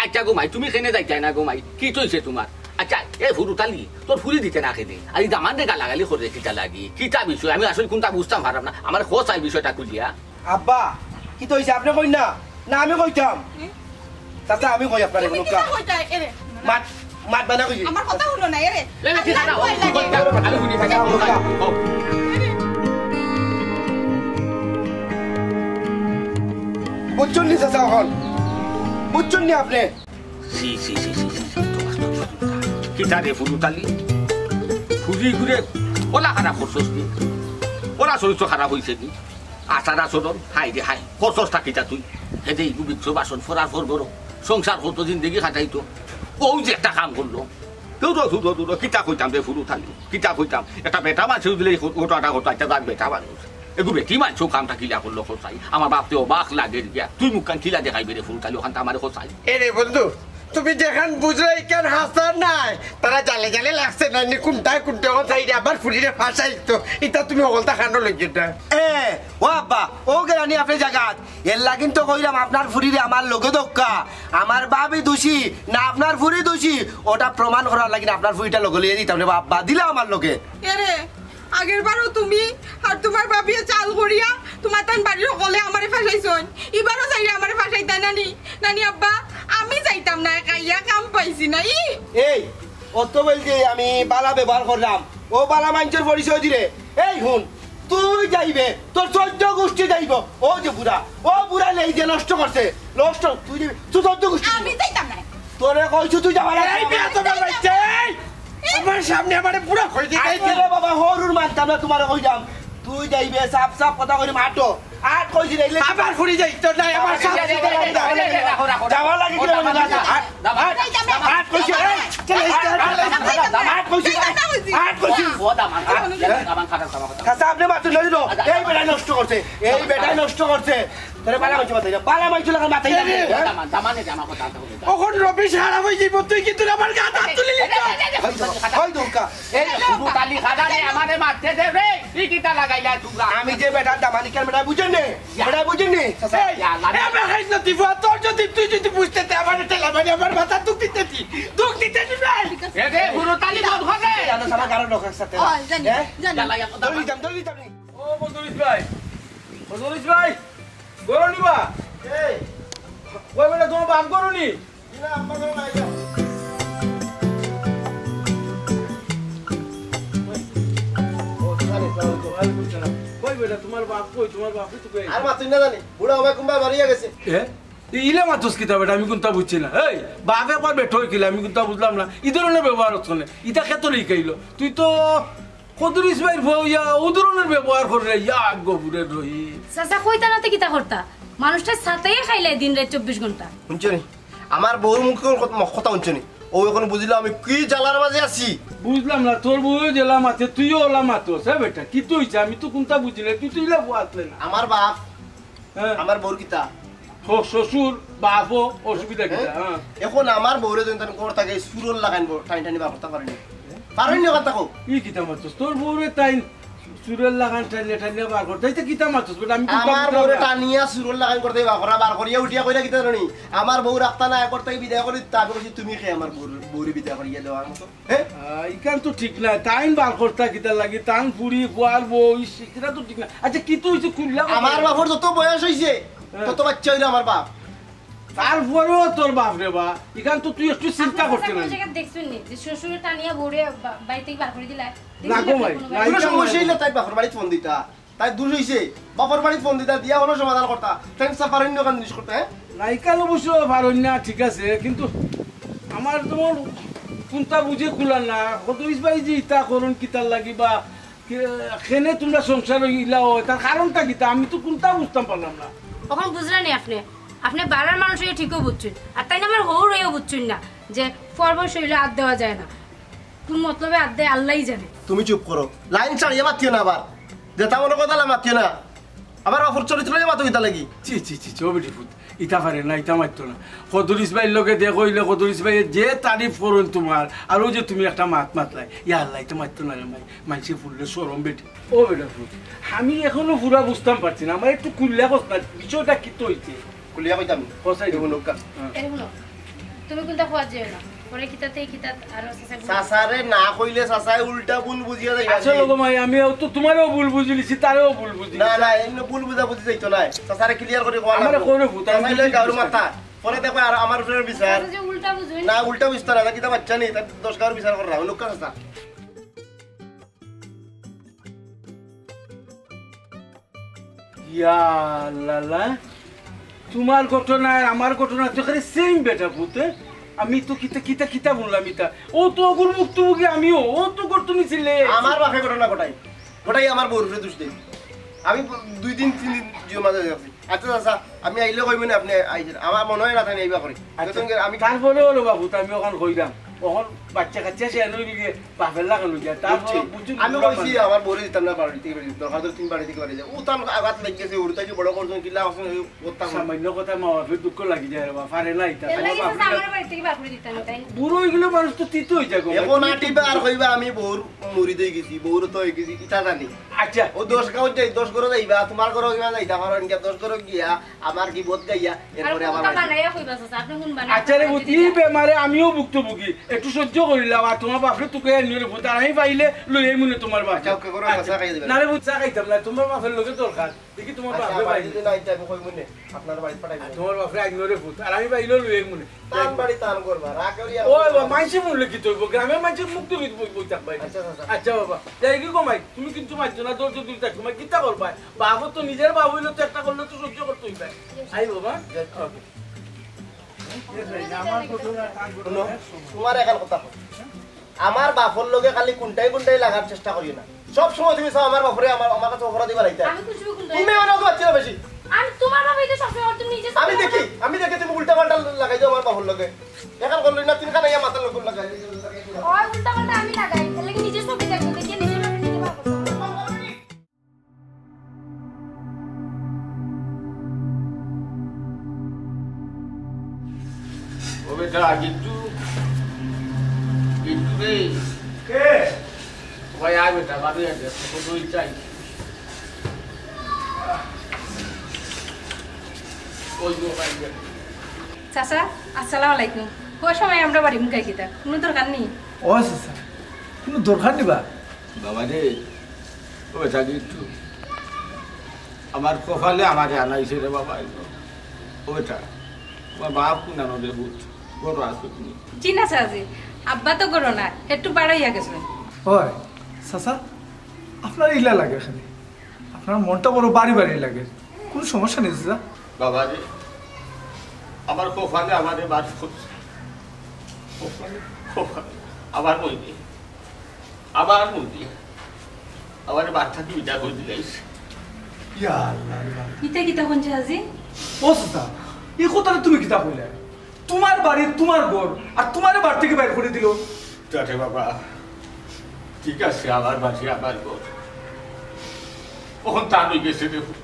D: আচ্ছা গোমাই তুমি কেনে যাইতাই না গোমাই কি চলছে তোমার আচ্ছা এ ফুরুতালি তোর ফুরি দিতে না খেলে আর দামান দে গালাগালি করে কিটা লাগি কিটা বিষয় আমি আসলে কোনটা বুঝতাম পারলাম না আমার খোঁজ আই বিষয়টা খুলিয়া
A: আব্বা কি তো হইছে আপনি কই না আমি কইতাম চাচা আমি কই আপনারে
C: তুমি
A: কোনো
C: কিতা কইতা এরে
A: মাত বানা কইছি
C: আমার কথা হলো না এরে
D: কি কথা আমি শুনি থাকি
A: বুঝছেন নি চাচা এখন বুঝছেন নি আপনি
D: সি কিটা রে ফুরুতালি ফুরি ঘুরে ওলা খারাপ করছস নি ওরা চরিত্র খারাপ হয়েছে নি আচার আচরণ হাই রে হাই করছস থাকিটা তুই হেদে গুবিচ্ছ বাসন ফোরার ফোর বড় সংসার কত জিন্দগি খাটাইতো ও যে একটা কাম করলো দূর কিতা কইতাম রে ফুরুতালি কিতা কইতাম একটা বেটা মানুষ দিলে ওটা হতো একটা দাঁত বেটা মানুষ এগু বেটি মানুষ কামটা কিলা করলো খোঁচাই আমার বাপতে অবাক লাগে গিয়া তুই মুখখান কিলা দেখাইবে রে ফুরুতালি ওখানটা আমার খোঁচাই
B: এরে বন্ধু তুমি যেখান বুঝলে কেন হাসার নাই তারা জালে জালে লাগছে না নি কোনটা সাইডে আবার ফুলিরে ফাঁসাই তো এটা তুমি হলতা খানো লইছে না
A: ও আব্বা ও গেলানি আপনি জায়গাত এল্লা কিন্তু কইলাম আপনার ফুরিরে আমার লগে দক্কা আমার বাবি দোষী না আপনার ফুরি দোষী ওটা প্রমাণ করার লাগি আপনার ফুরিটা লগে লিয়ে দিতাম রে বাবা দিলা আমার লগে
C: এরে আগের বারও তুমি আর তোমার বাবিয়ে চাল করিয়া তোমার তান বাড়ির সকলে আমারে ফাঁসাইছন এবারও চাইলে আমারে ফাঁসাইতা নানি আব্বা আমি যাইতাম না কাইয়া কাম পাইছি না
A: এই অত বল যে আমি বালা ব্যবহার করলাম ও বালা মানুষের পরিচয় দিলে এই হুন তুই যাইবে তোর 14 গোষ্ঠী যাইব ও যে বুড়া নেই যে নষ্ট করছে নষ্ট তুই যাবি তুই 14 গোষ্ঠী
C: আমি যাইতাম না
A: তোরে কইছো তুই যাবা না
B: এই বিয়া তো বাচ্চা আমার সামনে আমারে পুরো কই দিই
A: রে বাবা হরুর মানতাম না তোমারে কইলাম তুই যাইবে সাপ কথা কইলি মাটো আর কইছি রে
B: আবার ফুরি যাই তো নাই আমার সামনে
A: যাওয়া লাগি কি আট কইছি চলে আট কইছি কাসা আপনি মাত্র লই দিলো এই বেটা নষ্ট করছে তোরে পালা মাইছো লাগা মাথায়
B: ওখন রবি সারা হই যাইব তুই কিন্তু আমার গা হাত তুলি
A: হই দোকা এই
D: ফুরুতালি খাদারে আমারে মারতে দে রে কি কিটা লাগাইলা তোমরা
A: আমি যে বেটা দামানিকার বেটা বুঝেন নে
B: আমি খাইছ না দিব তোর যদি তুই যদি বুঝতে তে আমার টেলা মানে আমার মাথা দুঃখ দিতে নাই
D: এ দে ফুরুতালি বন্ধ করে
A: জানো সারা কারণ লোক সাথে
C: জানি
A: দৌড়ি যাম
F: ও বদরিস ভাই গরনিবা
A: এই
F: ওই বেটা তোমার বাপ গরনি
A: না আম্মা করে নাই যাও
F: ও সালে সালে তো ভালো করছ না
B: কই বেটা তোমার বাপ কই তোমার বাপ তো কই
A: আর মাতুই না জানি বুড়া হবে কুম্বা বাড়িয়া গেছে
B: ইলে মাতুস কিতা বেটা আমি কোনটা বুঝছি না এই বাপে একবার বেটো হইছিল আমি কোনটা বুঝলাম না এই ধরনের ব্যবহার হচ্ছে না ইটা ক্ষেত্রে খাইলো তুই তো কদরিস ভাইয়ের ইয়া ও ধরনের ব্যবহার করে ইয়া গবুরে রই
E: চাচা কইতা নাতে কিতা করতা মানুষটা সাথেই খাইলে দিন রাত 24 ঘন্টা
A: শুনছনি আমার বউর মুখ কথা শুনছনি ও এখন বুঝলো আমি কি জ্বালার মাঝে আছি
B: বুঝলাম না তোর বউ জেলা মাতে তুইও ওলা মাতোস হ্যাঁ বেটা কি তুই আমি তো কোনটা বুঝি না তুই তো ইলা বুঝলে না
A: আমার বাপ
B: হ্যাঁ
A: আমার বউর কিতা
B: শ্বশুর বাপও অসুবিধা কিতা হ্যাঁ
A: এখন আমার বউরে যদি তান কোর থাকে সুরল লাগাইব টাইন টানি বাপ করতে পারেনি পারেনি কথা কও
B: ই কিতা মাতোস তোর বউরে তাই সুরের লাগান টাইলে টাইলে বার করতে তাইতে কিতা মাতোস বেটা আমি কোনটা
A: আমার বউরে টানিয়া সুরল লাগাই করতে বাকরা বার করিয়া উঠিয়া কইরা কিতা জানি আমার বউ রাখতা না করতে বিদায় করি তারপর কইছি তুমি খেয়ে আমার বউরে বিদায় করিয়া দেওয়ার মতো হ্যাঁ
B: ইকান তো ঠিক না টাইম বার করতে কিতা লাগি টান পুরি ফুয়ার বউ সেটা তো ঠিক না আচ্ছা কি তুই খুললা
A: আমার বাপর যত বয়স হইছে তত বাচ্চা হইলো আমার বাপ
B: তারপরেও তোর বাপ রে বা ইকান তো তুই একটু চিন্তা করতে না
E: দেখছেন নি যে শ্বশুর টানিয়া বউরে বাড়ি থেকে বার করে দিলা
B: না গো ভাই, না।
A: কোনো সমস্যা হইলে তাই বাপর বাড়িতে ফোন দিতা তাই দূর হইছে বাপর বাড়িতে ফোন দিতা দিয়া হলো সমাধান করতা তাই সাফারেন দোকান জিনিস করতে হ্যাঁ
B: নাইকাল অবশ্য পারেন না ঠিক আছে কিন্তু আমার তোমার কোনটা বুঝে খুলার না কতরিস ভাই যে ইটা করুন কিতার লাগি বা খেনে তোমরা সংসার ইলা হয় তার কারণটা কিতা আমি তো কোনটা বুঝতাম পারলাম না
E: কখন বুঝলেন আপনি আপনি বাড়ার মানুষ হয়ে ঠিকও বুঝছেন আর তাই না আমার হৌর হয়েও বুঝছেন না যে পর্ব শৈলে হাত দেওয়া যায় না কোন মতলবে হাত দেয় আল্লাহই জানে
A: তুমি চুপ করো লাইন ছাড়িয়ে মাতিও না আবার যেটা মনে কথা মাতিও না আবার বাপর চরিত্র মাতো কিতা লাগি
B: চি চি চি চবিটি ফুট ইটা পারে না ইটা মারতো না কদরিস ভাইয়ের লোকে দেখইলে কদরিস ভাইয়ের যে তারিফ করুন তোমার আর ওই যে তুমি একটা মাত মাতলাই ইয়া আল্লাহ এটা মারতো না রে ভাই মানুষের ফুললে সরম বেটি ও বেটা ফুট আমি এখনো পুরা বুঝতাম পারছি না আমার একটু কুল্লা বসনা বিষয়টা কি তো হইছে
A: কুলিয়া কইতাম
B: ফসাই দেবো
A: নৌকা
E: এরকম তুমি কোনটা খোয়া যায় না পরে কিতাতে কিতাত আর
A: সাসারে না কইলে সাসায় উল্টা ভুল বুঝিয়া যাইবা
B: আসলে গো ভাই আমি তো তোমারও ভুল বুঝিলিছি তারও ভুল বুঝি
A: না না এমনি ভুল বুঝা বুঝি যাইতো না সাসারে ক্লিয়ার করে কোয়া
B: আমারে কোনে ভূত আমি
A: সাসাইলে গাউর মাথা পরে দেখো আর আমার উপরে বিচার
E: যে উল্টা বুঝবেন
A: না উল্টা বিচার না কিতা বাচ্চা নেই তার 10 গাউর বিচার করা নৌকা সাসা
B: ইয়া লালা তোমার ঘটনা আর আমার ঘটনা তো খালি সেম বেটা ভূতে আমি তো কিতা কিতা কিতা বললাম ইতা ও তো অগুর মুক্তভোগী আমিও ও তো করতে নিছিলে
A: আমার বাপে ঘটনা ঘটাই ঘটাই আমার বউর উপরে দোষ দেই আমি 2 দিন 3 দিন জিও মাঝে যাচ্ছি আচ্ছা চাচা আমি আইলে কইব না আপনি আইছেন আমার মনে হয় না তাই আইবা করে আমি
B: তারপরে হলো বাবু আমি ওখান কইলাম ওখান বাচ্চা কাচ্চা সে এনে গিয়ে বাপের লাগানো যায় তারপর
A: আমি কইছি আমার বউরে দিতাম না বাড়ি থেকে দরকার 3 বাড়ি থেকে বাড়ি যায় ও তো আঘাত লেগেছে ওর তাই বড় করছেন কিলা আছে ওটা
B: সামান্য কথা মা বাপের দুঃখ লাগি যায় রে বাবা পারে না এটা
E: আমার বাড়ি থেকে বার করে দিতাম তাই
B: বুড়ো হইগুলো মানুষ তো তিতো হয়ে যায় গো
A: এখন আটিবা আর কইবা আমি বউর মরি দেই গেছি বউর তো হয়ে গেছি ইটা জানি
B: আচ্ছা
A: ও 10 গাঁও যাই 10 করে যাইবা তোমার ঘরে গিয়া যাইতা কারণ কি 10 করে গিয়া আমার কি বোধ গাইয়া এরপরে আবার
E: বানাইয়া কইবা চাচা আপনি কোন বানাই
B: আচ্ছা রে বুতি বেমারে আমিও ভুক্তভোগী একটু সহ্য করিলাম আর তোমার বাপরে তোকে নিয়ে ভূত আর আমি পাইলে লই এই মনে তোমার বাপ
A: আচ্ছা, ওকে করে বাসা খাইয়ে দিবেন।
B: না রে ভূত চা খাইতাম না তোমার বাপের লোকে দরকার দেখি তোমার
A: আচ্ছা
B: বাপরে
A: বাড়ি
B: পাইলে
A: যদি না আইতা আমি কই মনে আপনার বাড়ি পাঠাইব
B: তোমার বাপরে আইনো রে ভূত আর আমি পাইলে লই এই মনে
A: তান বাড়ি তান করবা রাগ করিয়া
B: ও বাবা মাইসে মূল্য কি তৈব গ্রামের মানুষের মুক্ত বই থাক ভাই
A: আচ্ছা, আচ্ছা।
B: আচ্ছা বাবা যাই কি কমাই তুমি কিন্তু মারছো না দৌড় দূর থাকো তোমার কিতা করবা বাবু তো নিজের বাবু হইলো তো একটা করলে তো সহ্য করতে হইবে আই বাবা
A: শুনো তোমার এখন কথা কই। আমার বাপর লগে খালি কোনটাই লাগার চেষ্টা করি না সব সময় তুমি চাও আমার বাপরে আমার কাছে অপরাধী বানাইতা
E: আমি খুশি কোনটা
A: তুমি অনেক বাচ্চা বেশি
E: আমি তোমার বাবা এটা সবসময় তুমি নিজে
A: আমি দেখি তুমি উল্টা পাল্টা লাগাই দাও আমার বাপর লগে এখন করলি না তুমি খানাইয়া মাথার লগে লাগাই
E: ওই উল্টা পাল্টা আমি লাগাই তাহলে কি নিজে ছবি দেখবো দেখি নিজের বাবা নিজে পাবো
D: ও বেটা গিট্টু গিট্টু রে
F: কে
D: ভাই আয় বেটা বাড়ি আছে কতই চাই ওই গো ভাই
G: চাচা আসসালামু আলাইকুম কোন সময় আমরা বাড়ি মুখাই কিতা কোনো দরকার নেই
F: ও চাচা কোনো দরকার নিবা
D: বাবা রে ও বেটা গিট্টু আমার কপালে আমাকে আনাইছে রে বাবা ও বেটা তোমার বাপ কোন আনো রে ভূত বড় আছে তুমি
G: জি না চাচি আব্বা তো করো না একটু বাড়াইয়া গেছে
F: হয় চাচা আপনার ইলা লাগে এখানে আপনার মনটা বড় বাড়ি বাড়ি লাগে, কোনো সমস্যা নেই চাচা।
D: বাবা রে, আমার কোফানে আমারে বাস করছে, আমার মধ্যে আমার বাচ্চা কি বিটা করে দিলাইছে।
F: ইয়া আল্লাহ আল্লাহ।
E: কিতা কিতা কোনছে আজি
F: ও চাচা, এই কথাটা তুমি কিতা কইলে? তোমার বাড়ি তোমার ঘর, আর তোমার বাড়ি থেকে বাইর করে দিল।
D: তাতে বাবা ঠিক আছে, আমার বাড়ি আমার ঘর, কখন তা হয়ে গেছে দেখুন।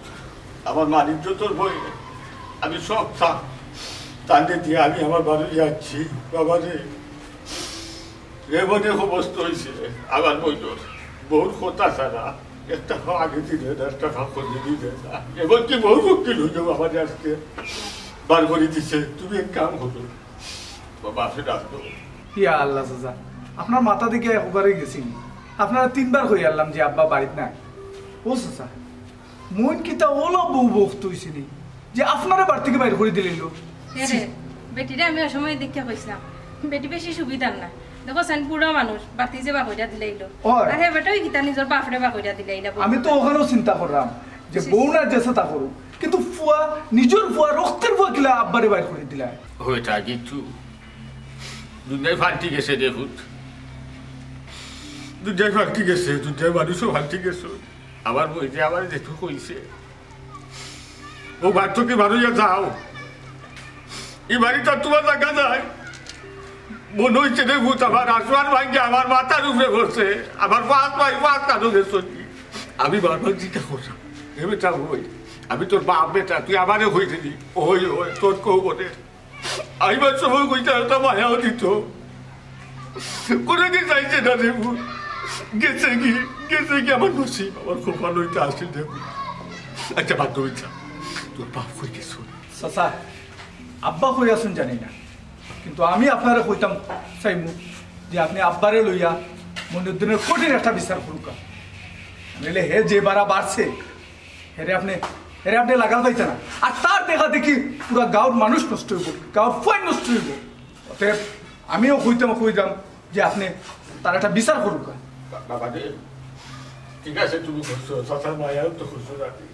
D: আমার বাণিজ্য তোর বই, আমি সব তাকে দিয়ে আমি আমার বাড়ি যাচ্ছি। বাবা রে, এমন এক অবস্থা হয়েছে আমার বইটোর, বহু কথা ছাড়া একটা আগে দিলে না, একটা করে দিলে না, এমনকি বহু মুশকিল হয়ে যাবো আমার আজকে বার করে দিচ্ছে। তুমি এক কাম করো বাবা, আপনি ডাকতো।
F: ইয়া আল্লাহ চাচা, আপনার মাথা দিকে একবারে গেছি, আপনারা 3 বার কই আনলাম যে আব্বা বাড়িতে নাই। ও চাচা, মন কিতা ওলা বউ বক্ত হইছিনি যে আপনারা বাড়ি থেকে বাইর করে দিলেন।
E: রে বেটিরে আমি অসময় দেখা কইছিলাম, বেটি বেশি সুবিধার না। দেখো সেন পুরো মানুষ বাতি যে বা কইরা দিলাইলো,
F: ওই।
E: আর হে বেটাই কিতা নিজের বাপরে বা কইরা দিলাইলা।
F: আমি তো ওখানেও চিন্তা করলাম যে বউ না যেসে তা করুক, কিন্তু ফুয়া নিজের ফুয়া রক্তের ফুয়া কিলা আব্বারে বাইর করে দিলা।
D: হয়েটা কিন্তু দুনিয়ায় ফাল্টি গেছে দেখুন, দুনিয়ায় ফাল্টি গেছে, দুনিয়ায় মানুষও ফাল্টি গেছে। আমার বই যে আমার যেটু কইছে, ও বাচ্চাকে ভালোইয়া যাও, এই বাড়িটা তোমার জায়গা যায়। মনে হচ্ছে দেখুন আমার আসমান ভাঙ্গে আমার মাথার উপরে বসে, আমার পাঁচ কারো গেছো। আমি বারবার চিন্তা করলাম, এ বেটা হই, আমি তোর বাপ বেটা, তুই আমারে হয়ে দিলি, ওই ওই তোর কেউ বলে আইবার সময় কইতে একটা মায়াও দিত, কোনোদিন চাইছে না দেখুন। গেছে কি আমার নসিব, আমার খুব ভালো হইতে আসছিল দেখুন। আচ্ছা বাধ্য হইছা, তোর বাপ হয়ে গেছো।
F: চাচা, আব্বা কই আসুন জানি না, কিন্তু আমি আপনারা কইতাম চাইমু যে আপনি আব্বারে লইয়া মনের দিনের কঠিন একটা বিচার করুক, নইলে হে যে বারা বাড়ছে হেরে আপনি লাগাল পাইতে না। আর তার দেখা দেখি পুরা গাঁৱৰ মানুষ নষ্ট হইব, গাঁৱৰ ফুয়াই নষ্ট হইব। অতএব আমিও কইতাম যে আপনি তার একটা বিচার করুক।
D: বাবা রে, ঠিক আছে তুমি করছো, চাচার মায়াও তো করছো রাখি,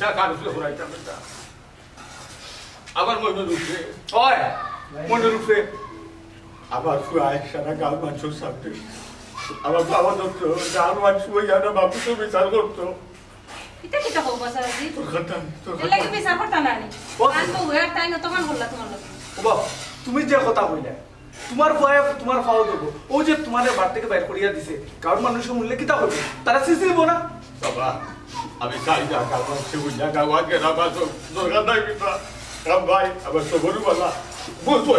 D: যা কারুকে ঘুরাইতাম না। আমার মনের উপরে
F: ওই মনের উপরে
D: আমার ফুয়াই সারা গাঁও মানুষের সামনে আমার বাবা ধরতো, গাঁও মানুষ ওই জানা বাবুকে বিচার করতো।
E: কিতা কিতা কও বাসা আজি
D: তোর কথা
E: এ লাগি বিচার করতা না নি আজ তো ওয়ার টাইম তো মান বললা তোমার লগে।
F: ও বাবা, তুমি যে কথা কইলে তোমার ভয়ে তোমার খাওয়া দেবো, ও যে তোমার বাড়ি থেকে বাইর করিয়া দিছে, কারণ মানুষের মূল্যে কিতা হবে, তারা শিশিব না।
D: বাবা আমি চাই না গাঁও মানুষে বুঝা গাঁও আগে রাবা দরকার নাই বিপা রাম ভাই, আমার সবরু বলা বুঝবো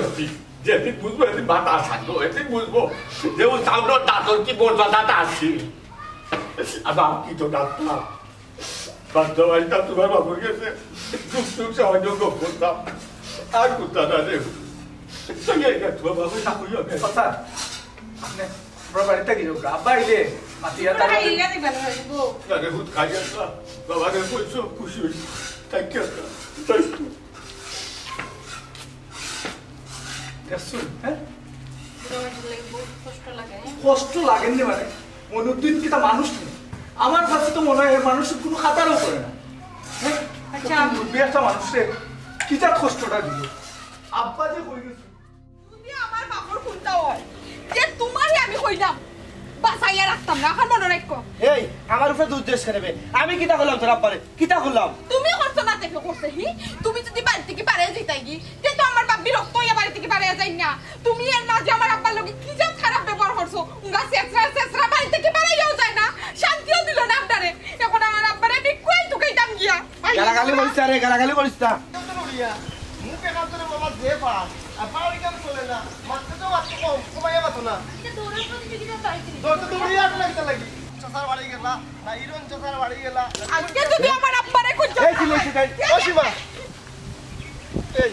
D: যেদিন বুঝবো এদিন বাতাস থাকবো, এদিন বুঝবো যেমন সামনের দাঁতর কি মর্যাদাটা আসছি। আবার কি তো ডাক্তার বাচ্চা বাড়িটা তোমার বাবুর গেছে, টুকটুক সাহায্য করতাম আর করতাম না রে। তোমার বাবু চাকরি হবে
F: চাচা, আপনি আপনার বাড়িতে কি যাবো, আব্বা আইলে মাতিয়া তার
E: তাই ইয়া দিবা না গো
D: আরে হুত খাই আসা বাবা রে, কইছো খুশি হইছি, থ্যাংক ইউ
F: দেখছুন, হ্যাঁ
E: কষ্ট লাগে।
F: কষ্ট লাগেননি মানে মনুদ্দিন কিতা মানুষ নেই, আমার কাছে তো মনে হয় মানুষের কোনো খাতারও করে না। হ্যাঁ
E: আচ্ছা।
F: একটা মানুষে কিতা কষ্টটা দিল, আব্বা যে হয়ে গেছে।
C: তুমি আমার বাপর কোনটা হয় যে তোমারই আমি কইলাম বাসাইয়া রাখতাম না, এখন মনে রাখো।
A: এই আমার উপরে দুধ দেশ নেবে, আমি কিতা করলাম তোর আব্বারে, কিতা করলাম?
C: তুমি করছো না থেকে করছে হি, তুমি যদি বাড়ি থেকে বাড়িয়ে যেতাই গি তে তো আমার বাপ বিরক্ত হইয়া বাড়ি থেকে বাড়িয়ে যাই না। তুমি এর মাঝে আমার আব্বার লগে কি যা খারাপ ব্যবহার করছো, উঙ্গা চেঁচড়া বাড়ি থেকে বাড়াইয়াও যায় না, শান্তিও দিল না আপনারে। এখন আমার আব্বারে আমি কই টুকাইতাম গিয়া।
A: গালাগালি করিস না রে, গালাগালি করিস না।
H: মুখে কাতরে বাবা যে পাস আপা ওই কাম চলে না, মাত্র তো মাত্র কম কমাইয়া পাতো না,
E: এটা দৌড়ের প্রতিযোগিতা তো আইছিল।
H: তোর তো দৌড়ি আট লাগতে লাগি। চাচার বাড়ি গেলা না ইরন চাচার বাড়ি গেলা,
C: আজকে যদি আমার আব্বারে কইছো
A: এই ছিল সেটাই।
H: ও সীমা এই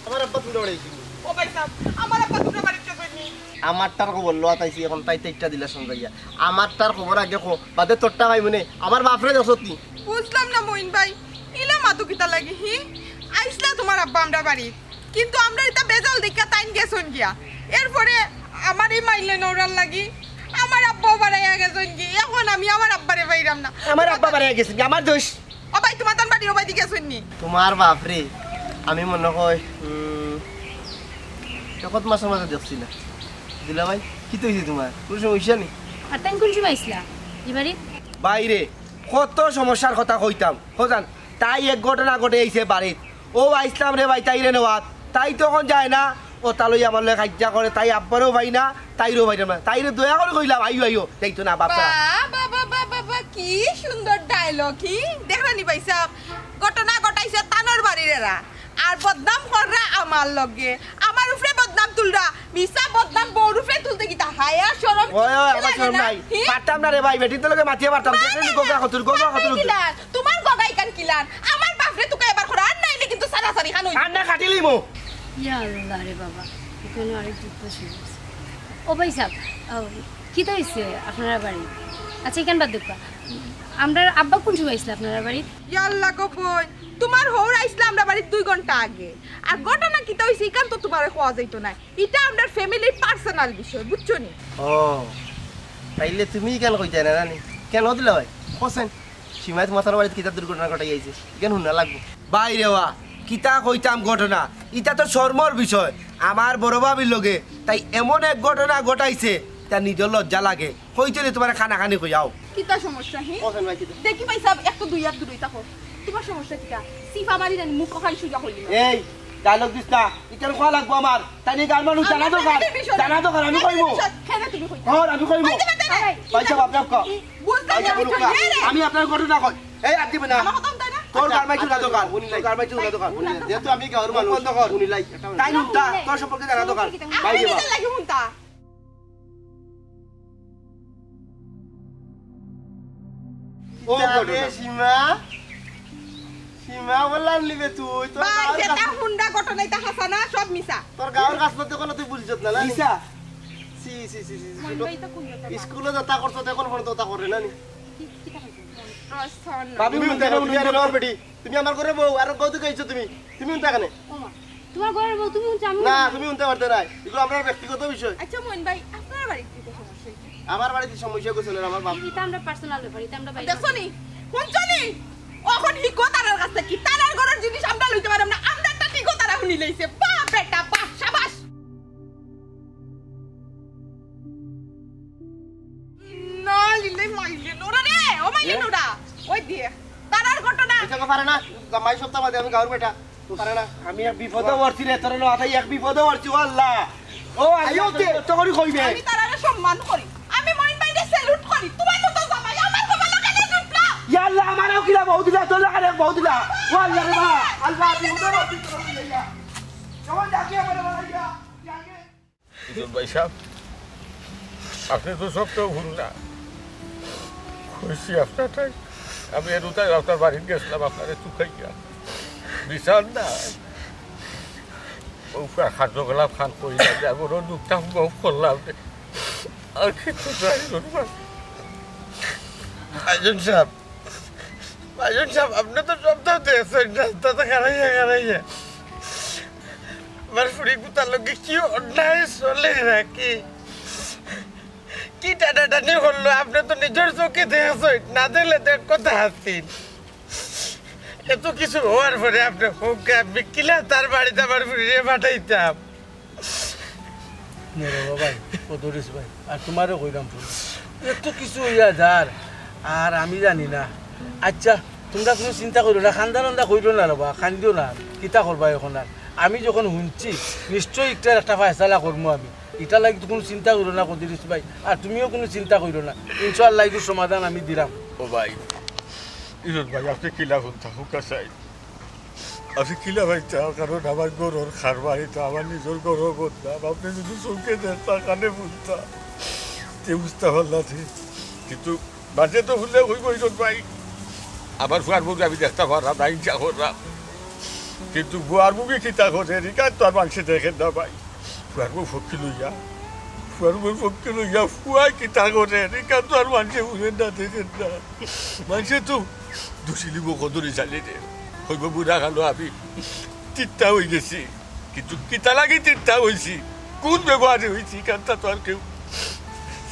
H: আমার আব্বা তুমি দৌড়াইছি,
C: ও ভাই সাহেব আমার আব্বা দুটো বাড়িতে কইনি।
H: আমারটার খবর লওয়া তাইছি, এখন তাইতে একটা দিলা সঙ্গাইয়া আমারটার খবর আগে কো বাদে তোরটা ভাই মনে আমার বাপরে দেখছতি।
C: বুঝলাম না মইন ভাই, ইলা মাতু কিতা লাগি হি আইসলা তোমার আব্বা আমরা বাড়ি, কিন্তু আমরা এটা বেজাল দেখা তাইন গেছন গিয়া। এরপরে আমার এই মাইলে নৌরার লাগি আমার আমার আব্বা বাড়াইয়া গেছেন কি এখন আমি আমার আব্বারে পাইরাম না
A: আমার আব্বা বাড়ি গেছে আমার দোষ
C: ও ভাই তোমার তার বাড়ি ও বাড়ি গেছেন নি
H: তোমার বাপরে আমি মনে কই কত মাসের মাঝে দেখছি না দিলা ভাই কি তৈরি তোমার কোনো সমস্যা নেই
E: আর তাই কোন সময় আইসলা এবারে
A: বাইরে কত সমস্যার কথা কইতাম হোজান তাই এক ঘটনা ঘটে আইছে বাড়িত ও আইসলাম রে ভাই তাই রে নেওয়াত তাই তখন যায় না ও তালই আমার লয় কাজ্যা করে তাই আব্বারও ভাই না তাইরও ভাই না তাইরে দয়া করে কইলাম আইও আইও যাইতো না বাপা
C: বাবা কি সুন্দর ডায়লগ কি দেখরানি পাইছা ঘটনা ঘটাইছে তানোর বাড়ির এরা আর বদনাম কররা আমার লগে আমার উপরে বদনাম তুলরা মিসা বদনাম বউর উপরে তুলতে কি তা হায়া শরম
A: ওই ওই আমার শরম নাই পারতাম না রে ভাই বেটি তো লগে মাতিয়ে পারতাম দেখেনি গোগা কতুর
C: তোমার গগাই কান কিলান আমার বাপরে তোকে এবার করা আর নাইলে কিন্তু সারাসারি খান হই
A: ঠান্ডা কাটিলি মো
E: ইয়া আল্লাহ রে বাবা এখানে অনেক দুঃখ শুরু হয়েছে। ও ভাই সাহেব কি তো হয়েছে আপনারা বাড়ি আচ্ছা এখান বাদ দেখবা আমরা আব্বা কোন সময় আইসলে আপনারা বাড়ি
C: ইয়াল্লা গো বই তোমার হৌর আইসলা আমরা বাড়ি 2 ঘন্টা আগে আর ঘটনা কিতা হইছে ইকান তো তোমার খাওয়া যাইতো না এটা আমরা ফ্যামিলির পার্সোনাল বিষয় বুঝছো নি
H: ও তাইলে তুমি কেন কইতে না রানি কেন দিলা ভাই হোসেন সীমায় তোমার বাড়িতে কিতা দুর্ঘটনা ঘটাই আইছে কেন হুনা লাগবো
A: বাইরে ওয়া কিতা কইতাম ঘটনা ইটা তো শর্মর বিষয় আমার বড় বাবির লগে তাই এমন এক ঘটনা ঘটাইছে তা নিজের লজ্জা লাগে কইতে তোমার খানা খানি কইয়াও
C: কিতা সমস্যা হি
H: হোসেন ভাই কিতা
C: দেখি ভাই সাহেব একটু দুই হাত দূরই থাকো তোমার সমস্যা কিতা সিফা মারি জানি মুখ খালি সুজা হইল
A: এই ডায়লগ দিস না ইটার কোয়া লাগবো আমার তাই নি গান মানুষ জানা তো গান আমি কইবো
C: কেন তুমি কইতা
A: হর আমি কইবো পয়সা আপনার কো
C: বুঝতে
A: পয়সা বলুক না। আমি আপনার ঘটনা কই এই আর দিবে না
C: আমার কথা তাই না
A: তোর গারমাই চুলা দোকান তোর গারমাই চুলা দোকান
H: যেহেতু আমি গাঁর মানুষ
A: বন্ধ কর।
H: উনি লাই
A: তাই নুনটা তোর সম্পর্কে জানা দোকান বাইরে
C: আমি
A: বা
C: এটা লাগি হুনতা
A: ও
H: আরে
A: ঘটনা
H: সীমা সীমা বললাম লিবে তুই তোর
C: ভাই
H: গাঁর
C: যেটা
H: কাছ-
C: হুন্ডা ঘটনা এটা হাসানা সব মিছা
H: তোর গাঁর কাছ মধ্যে কোনো তুই বুঝছত না জানি
A: লিসা
H: সি সি সি সি
C: মন ভাই তো কোন
H: স্কুলে যা তা করছো এখন ফোন তো তা করে না নি
C: আসান
A: ভাবি
H: তুমি উনতে
A: উনতে
H: তুমি আর আমার বেটি তুমি আমার ঘরে বউ আর কত কইছো তুমি উনতে কেন
E: ওমা তোমার ঘরের বউ তুমি হচ্ছে আমি
H: না তুমি উনতে পারতে নাই এগুলো আপনার ব্যক্তিগত বিষয়
C: আচ্ছা মন ভাই আপনার বাড়ি কি সমস্যা
H: আমার বাড়িতে সমস্যা কইছিল আমার বাপ
E: এটা আমরা পার্সোনাল ব্যাপার এটা আমরা বাইরে
C: দেখছো নি শুনছনি এখন হিকো তারার কাছে কি তারার ঘরের জিনিস আমরা লইতে পারলাম না আমরা একটা ঠিকো তারা শুনি লইছে বাপ বেটা বাপ শাবাশ না লিলে মাইলে নোরা রে ও মাইলে নোরা ওই দিয়ে তারার ঘটনা
H: এটা পারে না জামাই সপ্তাহ বাদে আমি গাঁর বেটা পারে না
A: আমি এক বিপদে পড়ছি রে তোর আতাই এক বিপদে পড়ছি ও আল্লাহ ও আইও তে তো করি কইবে
C: আমি তারারে সম্মান করি আমি মইন ভাইকে স্যালুট করি তোমার তো জামাই আমার কবে লাগালে জুটলা
A: ইয়া আল্লাহ আমারও কিলা বহু দিলা তোর লাগে বহু দিলা ও আল্লাহ রে বা আল্লাহ বিপদে পড়ছি তোর দিলা কেমন ডাকি আমারে বাড়াইয়া
D: ইজন ভাই সাহেব আপনি তো সব তো ভুল না খুশি আপনারটাই আমি এর উতায় আপনার বাড়িতে গেছিলাম আপনার চুকাইয়া বিশাল না ও খাদ্য গোলাপ খান কইলা যে বড় দুঃখটা বহু করলাম আর কিছু চাই ভাইজন সাহেব আপনি তো সপ্তাহ দিয়েছেন রাস্তাতে খারাইয়া আমার ফুড়ি কুতার লোকে কি অন্যায় চলে নাকি কি টানাটানি হলো আপনি তো নিজের চোখে দেখেছেন না দেখলে তো এক কথা আসছেন এত কিছু হওয়ার পরে আপনি হোক আমি কিলা তার বাড়িতে আমার ফুড়িয়ে পাঠাইতাম
B: ভাই ও ধরিস ভাই আর তোমারও কইলাম এত কিছু হইয়া যার আর আমি জানি না আচ্ছা তোমরা কোনো চিন্তা করো না খান্দা কইলো না রবা খান্দিও না কিতা করবা এখন আর আমি যখন শুনছি নিশ্চয়ই একটা ফায়সালা করবো আমি এটা লাগি কোনো চিন্তা করো না কদিরিস ভাই আর তুমিও কোনো চিন্তা করো না ইনশাআল্লাহ এগুলো সমাধান আমি দিলাম
D: ও ভাই ইরন ভাই আপনি কিলা শুনতা হুকা চাই আপনি কিলা ভাই চাও কারণ আমার গরুর খার বাড়িতে আমার নিজের গরু করতাম আপনি যদি চৌকে দেন তার কানে বুঝতাম তে বুঝতে পারলাম কিন্তু বাজে তো ভুললে হইব ইরন ভাই আমার ফুয়ার মুখে আমি দেখতে পারলাম না ইচ্ছা করলাম কিন্তু বুয়ার মুখে খিতা করে রিকার তো আর মানুষে দেখেন না ভাই ফুয়ার মুখ ফকি লইয়া ফুয়াই কিতা করে রিকার তো আর মানুষে বুঝেন না দেখেন না মানুষে তো দুশিলি মুখ ধরে চালিয়ে দে হইব বুড়া খালো আমি তিরটা হয়ে গেছি কিন্তু কিতা লাগে তিরটা হয়েছি কোন ব্যবহারে হয়েছি কারণটা তো আর কেউ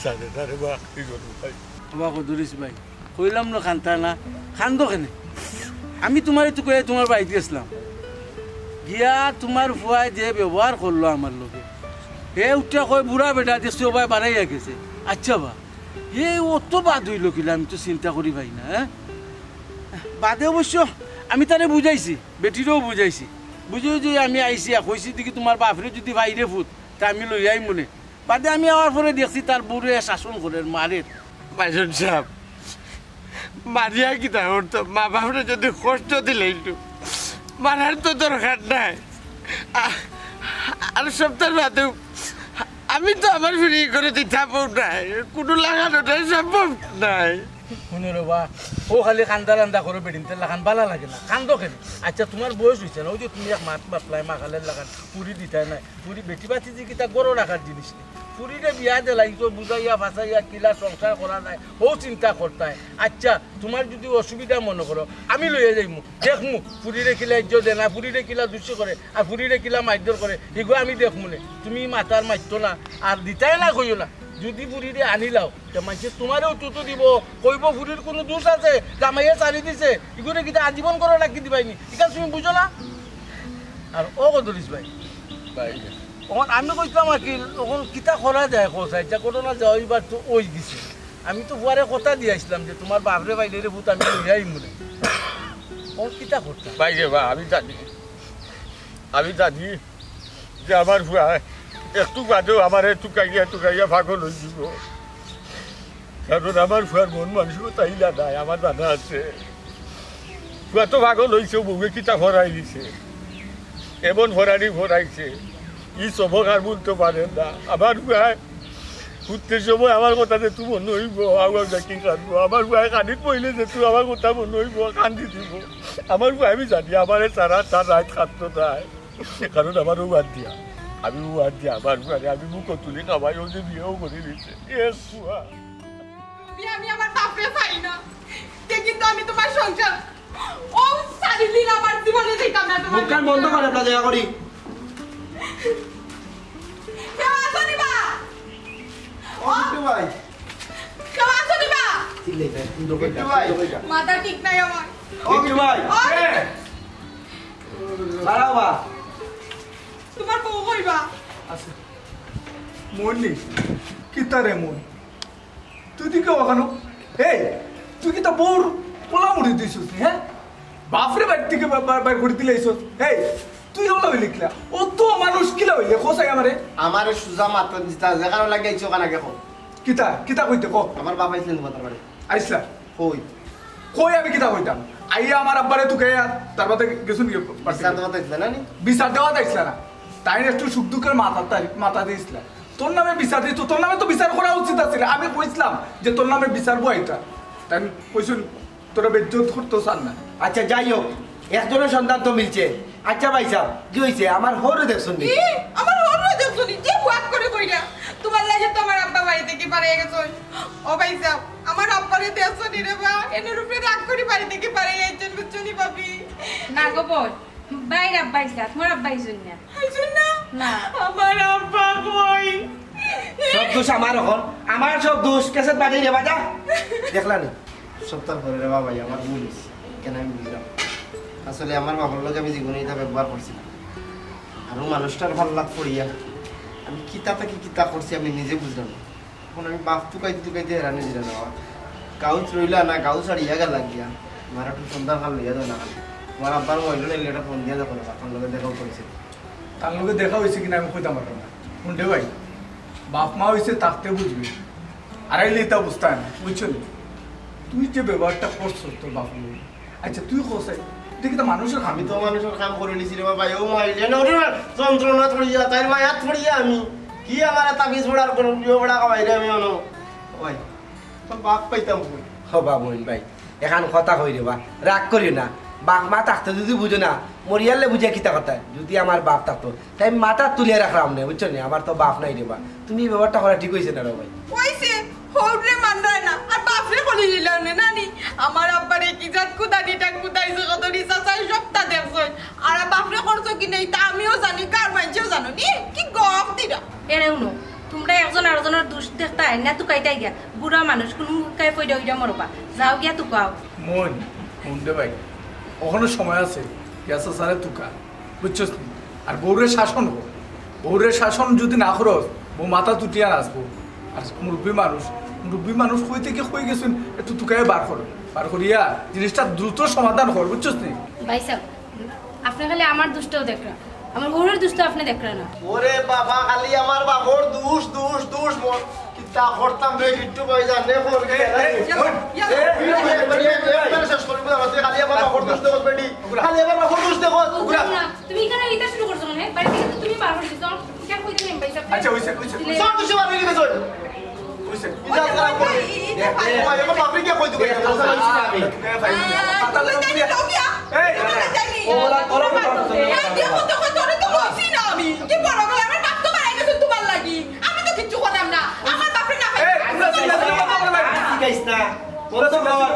D: সাড়ে সাড়ে বা কি করবো ভাই
B: বাবা কদরিস ভাই কইলাম না খান্তা না খান্দো কেনে আমি তোমার একটু কয়ে তোমার বাড়িতে গেছিলাম গিয়া তোমার ফুয়ায় যে ব্যবহার করলো আমার লোকে হে উঠা কয় বুড়া বেটা দেখছি ওবাই বাড়াইয়া গেছে আচ্ছা বা হে অত বাদ হইল কিলা আমি তো চিন্তা করি ভাই না হ্যাঁ বাদে অবশ্য আমি তারে বুঝাইছি বেটিরও বুঝাইছি বুঝাই যে আমি আইসি কইছি দেখি তোমার বাপরে যদি বাইরে ফুট তা আমি লই আই মনে বাদে আমি আওয়ার পরে দেখছি তার বুড়ে শাসন করে মারে
D: বাইজন সাহেব মারিয়া কি তা করতো মা বাপরে যদি কষ্ট দিলে একটু মারার তো দরকার নাই আর সপ্তাহ বাদেও আমি তো আমার ফ্রি করে দিতাম নাই কোনো লাগানোটাই সম্ভব নাই
B: শুনে রবা ও খালি কান্দা রান্দা করে বেডিন তেল লাগান ভালো লাগে না কান্দো কেন আচ্ছা তোমার বয়স হয়েছে না ওই যে তুমি এক মাত বাপলাই মাখালের লাগান পুরি দিতে নাই পুরি বেটি বাতি যে কিতা গরো রাখার জিনিস নেই পুরীরে বিয়া দিলাই তো বুঝাইয়া ফাঁসাইয়া কিলা সংসার করা নাই ও চিন্তা করতে আচ্ছা তোমার যদি অসুবিধা মনে করো আমি লইয়া যাইমু দেখমু পুরীরে কিলা ইজ্জত দে না পুরীরে কিলা দুষ্য করে আর পুরীরে কিলা মারধর করে এগুলো আমি দেখমু নে তুমি মাথার মারতো না আর দিতাই না কইও না যদি পুরীরে আনিলাও তো মানুষের তোমারও তুতো দিব কইব পুরীর কোনো দোষ আছে জামাইয়া চালি দিছে এগুলো কিতা আজীবন করে রাখি দিবাইনি এখানে তুমি বুঝো না আর ও কদরিস ভাই তখন আমি কইতাম আর কি তখন কিতা করা যায় কোথায় যা ঘটনা যায় ওইবার তো ওই দিছে আমি তো বুয়ারে কথা দিয়ে আসলাম যে তোমার বাপরে বাইরে রে ভূত আমি লইয়াই মনে ও কিতা করতাম
D: বাইরে বা আমি জানি যে আমার ভুয়া একটু বাদেও আমার টুকাইয়া পাগল হয়ে দিব কারণ আমার ভুয়ার মন মানসিকতা ইলা নাই আমার জানা আছে ভুয়া তো পাগল হয়েছে বউয়ে কিতা ভরাই দিছে এমন ভরাইছে ই সবক আর বলতে পারেন না আমার ভুয়ায় ঘুরতে সময় আমার কথা যে তুই মনে হইব আবার দেখি কাঁদবো আমার ভুয়ায় কান্দিত পড়লে যে তুই আমার কথা মনে হইব কান্দি দিব আমার ভুয়া আমি জানি আমার তারা তার রাত কাঁদতো তাই কারণ আমারও বাদ দিয়া আমি বাদ দিয়া আমার ভুয়ারে আমি মুখ তুলি খাবাই ও যে বিয়েও করে দিচ্ছে
C: আমি আমার বাপরে পাই না কিন্তু আমি তোমার সংসার ও সারিলিন আমার জীবনে যেতাম না তোমার
A: মুখখান বন্ধ করে আপনার দয়া করি
C: কেউ আসো নিবা
A: ভাই
C: কেউ আসো নিবা
A: ভাই
C: মাথা ঠিক নাই আমার
A: ভাই দাঁড়াও বা
C: তোমার বউ কইবা
F: আছে মন নেই কিতারে মন তুই দিকে ওখানো এই তুই কি তা বউর পোলা মুড়ি দিছিস হ্যাঁ বাপরে বাড়ি থেকে বাইর করে দিলে এই তুই হলো লিখলা ও তো মানুষ কিলা হইলে কোসাই আমারে
H: আমার সুজা মাত্র দিতা যেখানে লাগাইছো কানা দেখো
F: কিতা কইতে কো
H: আমার বাবা আইছিলেন তোমার বাড়ি
F: আইসলা
H: কই
F: কই আমি কিতা কইতাম আইয়া আমার আব্বারে তুকে তার বাদে গেছুন কি
H: বিচার দেওয়া দিছিলেন না নি
F: বিচার দেওয়া দিছিলা না তাই একটু সুখ দুঃখের মাথা দিয়েছিলা তোর নামে বিচার দিত তোর নামে তো বিচার করা উচিত আছিল আমি কইছিলাম যে তোর নামে বিচার বইটা তাই কইছুন তোরা বেজ্জত করতো চান না
A: আচ্ছা যাই হোক একজনের সন্তান তো মিলছে আচ্ছা ভাই সাহেব কি হয়েছে আমার হরে দেখছুন
C: আমার হরে দেখছুন যে ওয়াক করে কইরা তোমার লাগে তো আমার আব্বা বাড়ি থেকে পারে গেছে ও ভাই সাহেব আমার আব্বারে দেখছুন রে বা এর উপরে রাগ করে বাড়ি থেকে পারে আইছেন বুঝছনি ভাবি
G: না গো বোন বাইরে আব্বা আইসলা তোমার আব্বা আইসুন না
C: আইছেন না
G: না
C: আমার আব্বা কই
A: সব দোষ আমার এখন আমার সব দোষ কেসে বাড়ি রে বাজা দেখলা নি
H: সপ্তাহ পরে রে বাবা আমার ভুল হয়েছে কেন আমি বুঝলাম আসলে আমার বাবার লোক আমি জীবনে এটা ব্যবহার করছিলাম আরও মানুষটার ভালো লাগ পড়িয়া আমি কিতা থেকে কিতা করছি আমি নিজে বুঝলাম না এখন আমি বাপ টুকাইতে হেরানি দিলাম না গাউচ রইলা না গাউ ছাড়িয়া গেল লাগিয়া আমার একটু সন্ধ্যা ভাল লইয়া দেয় না আমার আব্বার মহিলা নিলে একটা ফোন দিয়া দেখো আপনার লোকের দেখাও করেছে
F: তার লোকে দেখা হয়েছে কিনা আমি কইতাম পারবো না শুনতে ভাই বাপ মা হয়েছে তাকতে বুঝবি আর আইলে তা বুঝতে হয় না বুঝছো নি তুই যে ব্যবহারটা করছো তোর বাপ লোক আচ্ছা তুই কোসাই দেখি তো মানুষের
H: আমি তো মানুষের কাম করে নিছি রে বাবা ও মহিলা যন্ত্রণা থড়িয়া তাই মায়া থড়িয়া আমি কি আমার তাবিজ বড়ার করে বড়া বাইরে আমি অনো ওই তোর বাপ পাইতাম কই
A: হবা মহিন ভাই এখন কথা কই রে বা রাগ করিও না বাপ মা থাকতে যদি বুঝো না মরিয়ালে বুঝে কিতা কথা যদি আমার বাপ থাকতো তাই মাথা তুলিয়ে রাখলাম না বুঝছো নি আমার তো বাপ নাই রে বা তুমি এই ব্যাপারটা করা ঠিক হয়েছে না রে ভাই
C: কইছে হৌরে মানরায় না আর বাপরে বলি দিলাম না নানি আমার আব্বারে কি জাত কুদানিটা কুদাইছে কত রিসা চাই সপ্তাহ দেখছ আর বাপরে করছো কি নেই তা আমিও জানি কার মাইছেও জানো নি কি গপ দিরা
G: এরে উনো তোমরা একজন আরেকজনের দুষ দেখতে হয় না তুকাইতাই গিয়া বুড়া মানুষ কোন মুখায় পইডা উইডা মরবা যাও গিয়া তুকাও
F: মন শুনতে ভাই ওখানে সময় আছে গ্যাসা সারে তুকা বুঝছস নি? আর বউরের শাসন হোক বউরের শাসন যদি না খরচ বউ মাথা তুটিয়া নাচবো আর মুরব্বী মানুষ কই থেকে কই গেছেন একটু তুকায় বার করিয়া জিনিসটা দ্রুত সমাধান কর বুঝছস নি?
E: ভাই সাহেব আপনি খালি আমার দুষ্টও দেখরা আমার গৌরের দুষ্ট আপনি দেখরা না
H: ওরে বাবা খালি আমার বাবর দুষ দুষ দুষ মোর কিতা করতাম রে একটু কই জানে ফোন কে খালি আমার বাবর দুষ দেখো বেডি খালি আমার বাবর দুষ দেখো
E: তুমি কেন এটা শুরু করছো মানে বাড়ি থেকে তো তুমি বার করে দিছো কেন কই দিলেন ভাই সাহেব
F: আচ্ছা হইছে
H: সব দুষ বার হয়ে গেছে
F: হইছে
H: ইজা করা কই আমার বাপরে কি কই দিবে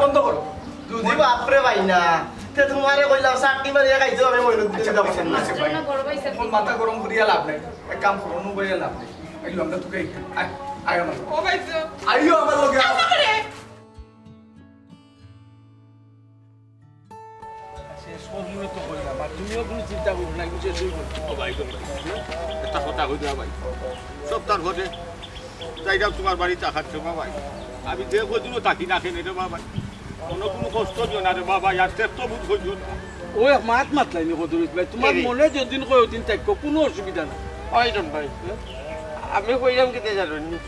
F: বন্ধ করো
H: বাপরে ভাই না তোমারে কইলাম চাকরি মারিয়া খাইছো আমি মইন চিন্তা করছেন না
E: বড় ভাই সাহেব
F: মাথা গরম করিয়া লাভ নাই এক কাম করো নু বইয়া লাভ নাই আইলো আমরা তোকে আয় আমার
C: ও ভাই তো
F: আইও আমার লগে
B: শেষ করলে তো কইলাম আর তুমিও কোনো চিন্তা করো না কিছু শুই করো
D: ও ভাই একটা কথা কই দেওয়া ভাই সব তার ঘটে যাইরাম তোমার বাড়িতে খাচ্ছ মা ভাই আমি যে কদিনও থাকি না খেয়ে রে বাবা কোনো কষ্ট দিও না রে বাবা আর তো বুঝ কইও না
B: ও মাত লাইনি কদরিত ভাই তোমার মনে যদিন কই ওদিন থাকো কোনো অসুবিধা না
I: ওইরকম ভাই আমি কইলাম কিতে জানি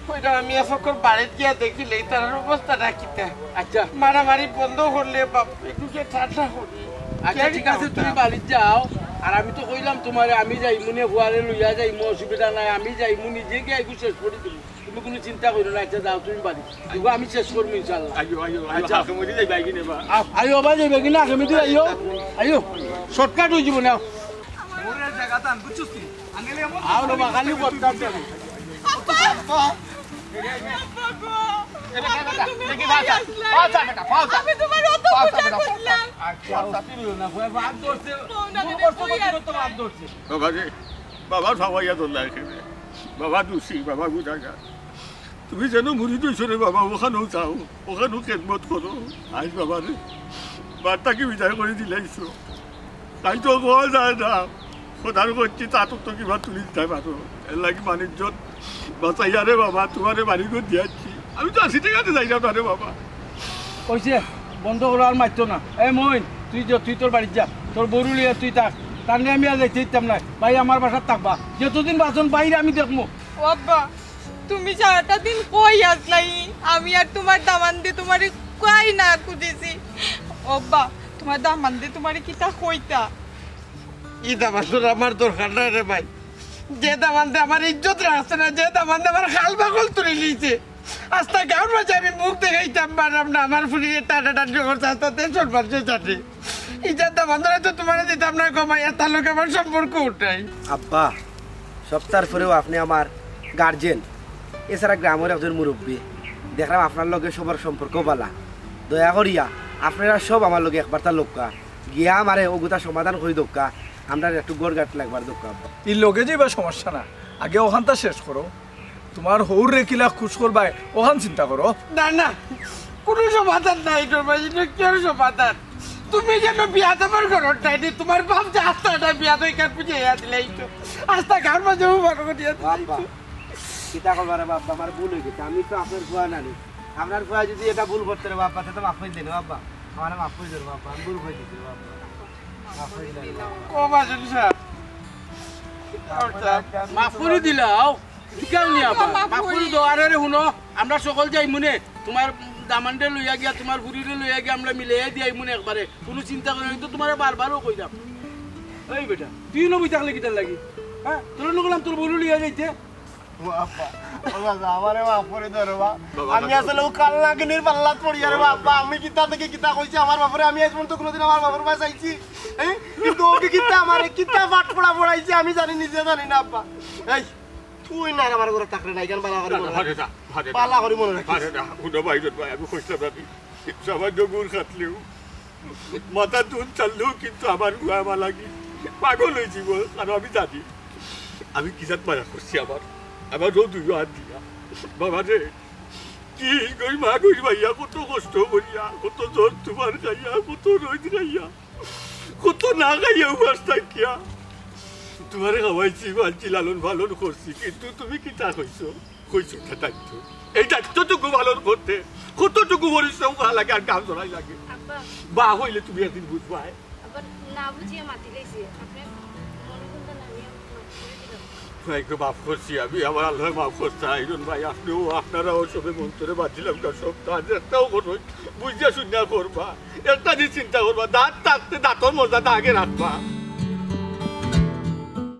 I: কইরা আমি এফকর বাড়িতে গিয়া দেখিলে তার অবস্থাটা কিতা
B: আচ্ছা
I: মারামারি বন্ধ করলে বাপ একটু ঠান্ডা করি
B: আচ্ছা ঠিক আছে তুমি বাড়িতে যাও আর আমি তো কইলাম তোমার আমি যাই মনে হুয়ারে লইয়া যাই মো অসুবিধা নাই আমি যাই মু নিজে গিয়ে এগু শেষ করে দিব তুমি কোনো চিন্তা করো না আচ্ছা যাও তুমি বাড়ি এগু আমি শেষ করবো ইনশাআল্লাহ
D: আচ্ছা তুমি যাই বাইকি নেবা
B: আইও বা যাইবে কিনা আগামী দিন আইও শর্টকাট হয়ে যাব না
F: ওরে জায়গাটা বুঝছস কি আঙ্গেলে এমন
B: আও না খালি করতে
C: আমি তোমার অত পূজা করলাম
D: বাবা রে বাবা ভাবাইয়া তোর লাগে বাবা দোষী বাবা গুণাগার তুমি যেন মুড়ি দইছো রে বাবা ওখানেও যাও ওখানেও খেদমত করো আজ বাবা রে বার্তাকে বিদায় করে দিলাইছো তাই তো কোয়া যায় না প্রধান করছি তা তো কিবা তুলি দিতে পারো এর লাগে বাণিজ্যত বাঁচাইয়া রে বাবা তোমারে বাড়ি করে দিয়াচ্ছি আমি তো 80 টাকাতে যাই না রে বাবা
B: কইছে বন্ধ করো আর মারতো না এ মইন তুই তোর বাড়ি যা তোর বরু লিয়া তুই থাক তার নিয়ে আমি আর যাইতে দিতাম না ভাই আমার বাসার থাকবা যতদিন বাসন বাইরে আমি দেখবো
C: বাবা তুমি সারাটা দিন কই আসলাই আমি আর তোমার দামান দিয়ে তোমারে কই না খুঁজেছি বাবা তোমার দামান দিয়ে তোমারে কিতা কইতা
I: ই দামানোর আমার দরকার নাই রে ভাই যে দামানতে আমার ইজ্জত রাখছে না যে দামানতে আমার খাল বাকল তুলে নিয়েছে আস্তা গাঁর মাঝে আমি মুখ দেখাইতাম পারলাম না আমার ফুলিয়ে টাটা করছে আস্তা 300 মানুষের চাটে ইজ্জত দামানরা তো তোমার দিতাম না কমাই তার লোক আমার সম্পর্ক উঠাই
A: আব্বা সপ্তাহ পরেও আপনি আমার গার্জেন এছাড়া গ্রামের একজন মুরব্বী দেখলাম আপনার লগে সবার সম্পর্ক বালা দয়া করিয়া আপনারা সব আমার লগে একবার তার লোকা গিয়া আমারে ওগুতা সমাধান করে দোকা আমরা একটু গোড় গাট লাগবার দোকা আব্বা
F: এই লগে যাইবা সমস্যা না আগে ওখানটা শেষ করো তোমার হৌর রে কিলা খুশ করবাই ওখান চিন্তা করো
I: না না কোনো সমাধান নাই তোর ভাই কেউ সমাধান তুমি যেন বিয়া তোমার ঘর টাইনি তোমার বাপ যে আস্তাটা বিয়া তো এখান পুজো দিলে আস্তা গাঁর মাঝে ভালো দিয়ে
A: বাবা কিতা করবার বাবা আমার ভুল হয়ে গেছে আমি তো আপনার ভুয়া নানি আপনার ভুয়া যদি এটা ভুল করতে রে বাবা তো মাফ করে দেন বাবা আমার মাফ করে দেন বাবা আমি ভুল হয়ে গেছি বাবা মাফ করে দেন
I: ও বাজন সাহেব
B: মাফ করে দিলাও কেউ নি আবার মাফ করে দাও আরে শুনো আমরা সকল যাই মনে তোমার দামানটা লইয়া গিয়া তোমার ঘুরিরে লইয়া গিয়া আমরা মিলিয়ে দিয়াই মনে একবারে কোনো চিন্তা করি তো তোমার বারবারও কইলাম এই বেটা তুই নবই থাকলে কিতার লাগি হ্যাঁ তোর নগলাম তোর বলু লিয়া যাইতে
H: আমারে মাফ করে দাও রে বাবা আমি আসলে ও কাল নাগিনীর পাল্লাত পড়ি রে বাবা আমি কিতা থেকে কিতা কইছি আমার বাপরে আমি আজ পর্যন্ত কোনোদিন আমার বাবার পাশে আইছি কিন্তু ওকে কিতা আমারে কিতা পাট পড়া পড়াইছে আমি জানি নিজে জানি না আব্বা এই তুই না আমার ঘরে থাকলে নাই কেন বালা করে মনে রাখিস বালা করে মনে রাখিস
D: আরে না উনো ভাই ভাই আমি কইতে পারি সামান্য গুড় খাতলেও মাথা দুধ চাললেও কিন্তু আমার লাগি পাগল হয়েছি বল আর আমি জানি আমি কিসাত মারা করছি আমার আমারও দুই হাত দিয়া বাবা রে কি কই মা কই ভাইয়া কত কষ্ট করিয়া কত জোর তোমার খাইয়া কত রোদ খাইয়া কত না খাইয়া উপাস থাকিয়া তোমারে খাওয়াইছি বালছি লালন পালন করছি কিন্তু তুমি কি তা কইছো কইছো না দায়িত্ব এই দায়িত্বটুকু পালন করতে কতটুকু পরিশ্রম করা লাগে আর কাম চলাই লাগে
E: আব্বা
D: বা হইলে তুমি একদিন বুঝবা
E: আব্বা না বুঝিয়ে মাতি লাইছি আপনি মনে করতেন আমি মাফ করে দিলাম
D: ভাইকে মাফ করছি আমি আমার আল্লাহ মাফ করতে আইরন ভাই আপনিও আপনারাও সবে মন্তরে বাঁধছিলাম না সব কাজ একটাও করো বুঝিয়া শুনিয়া করবা একটা যে চিন্তা করবা দাঁত থাকতে দাঁতর মজা আগে রাখবা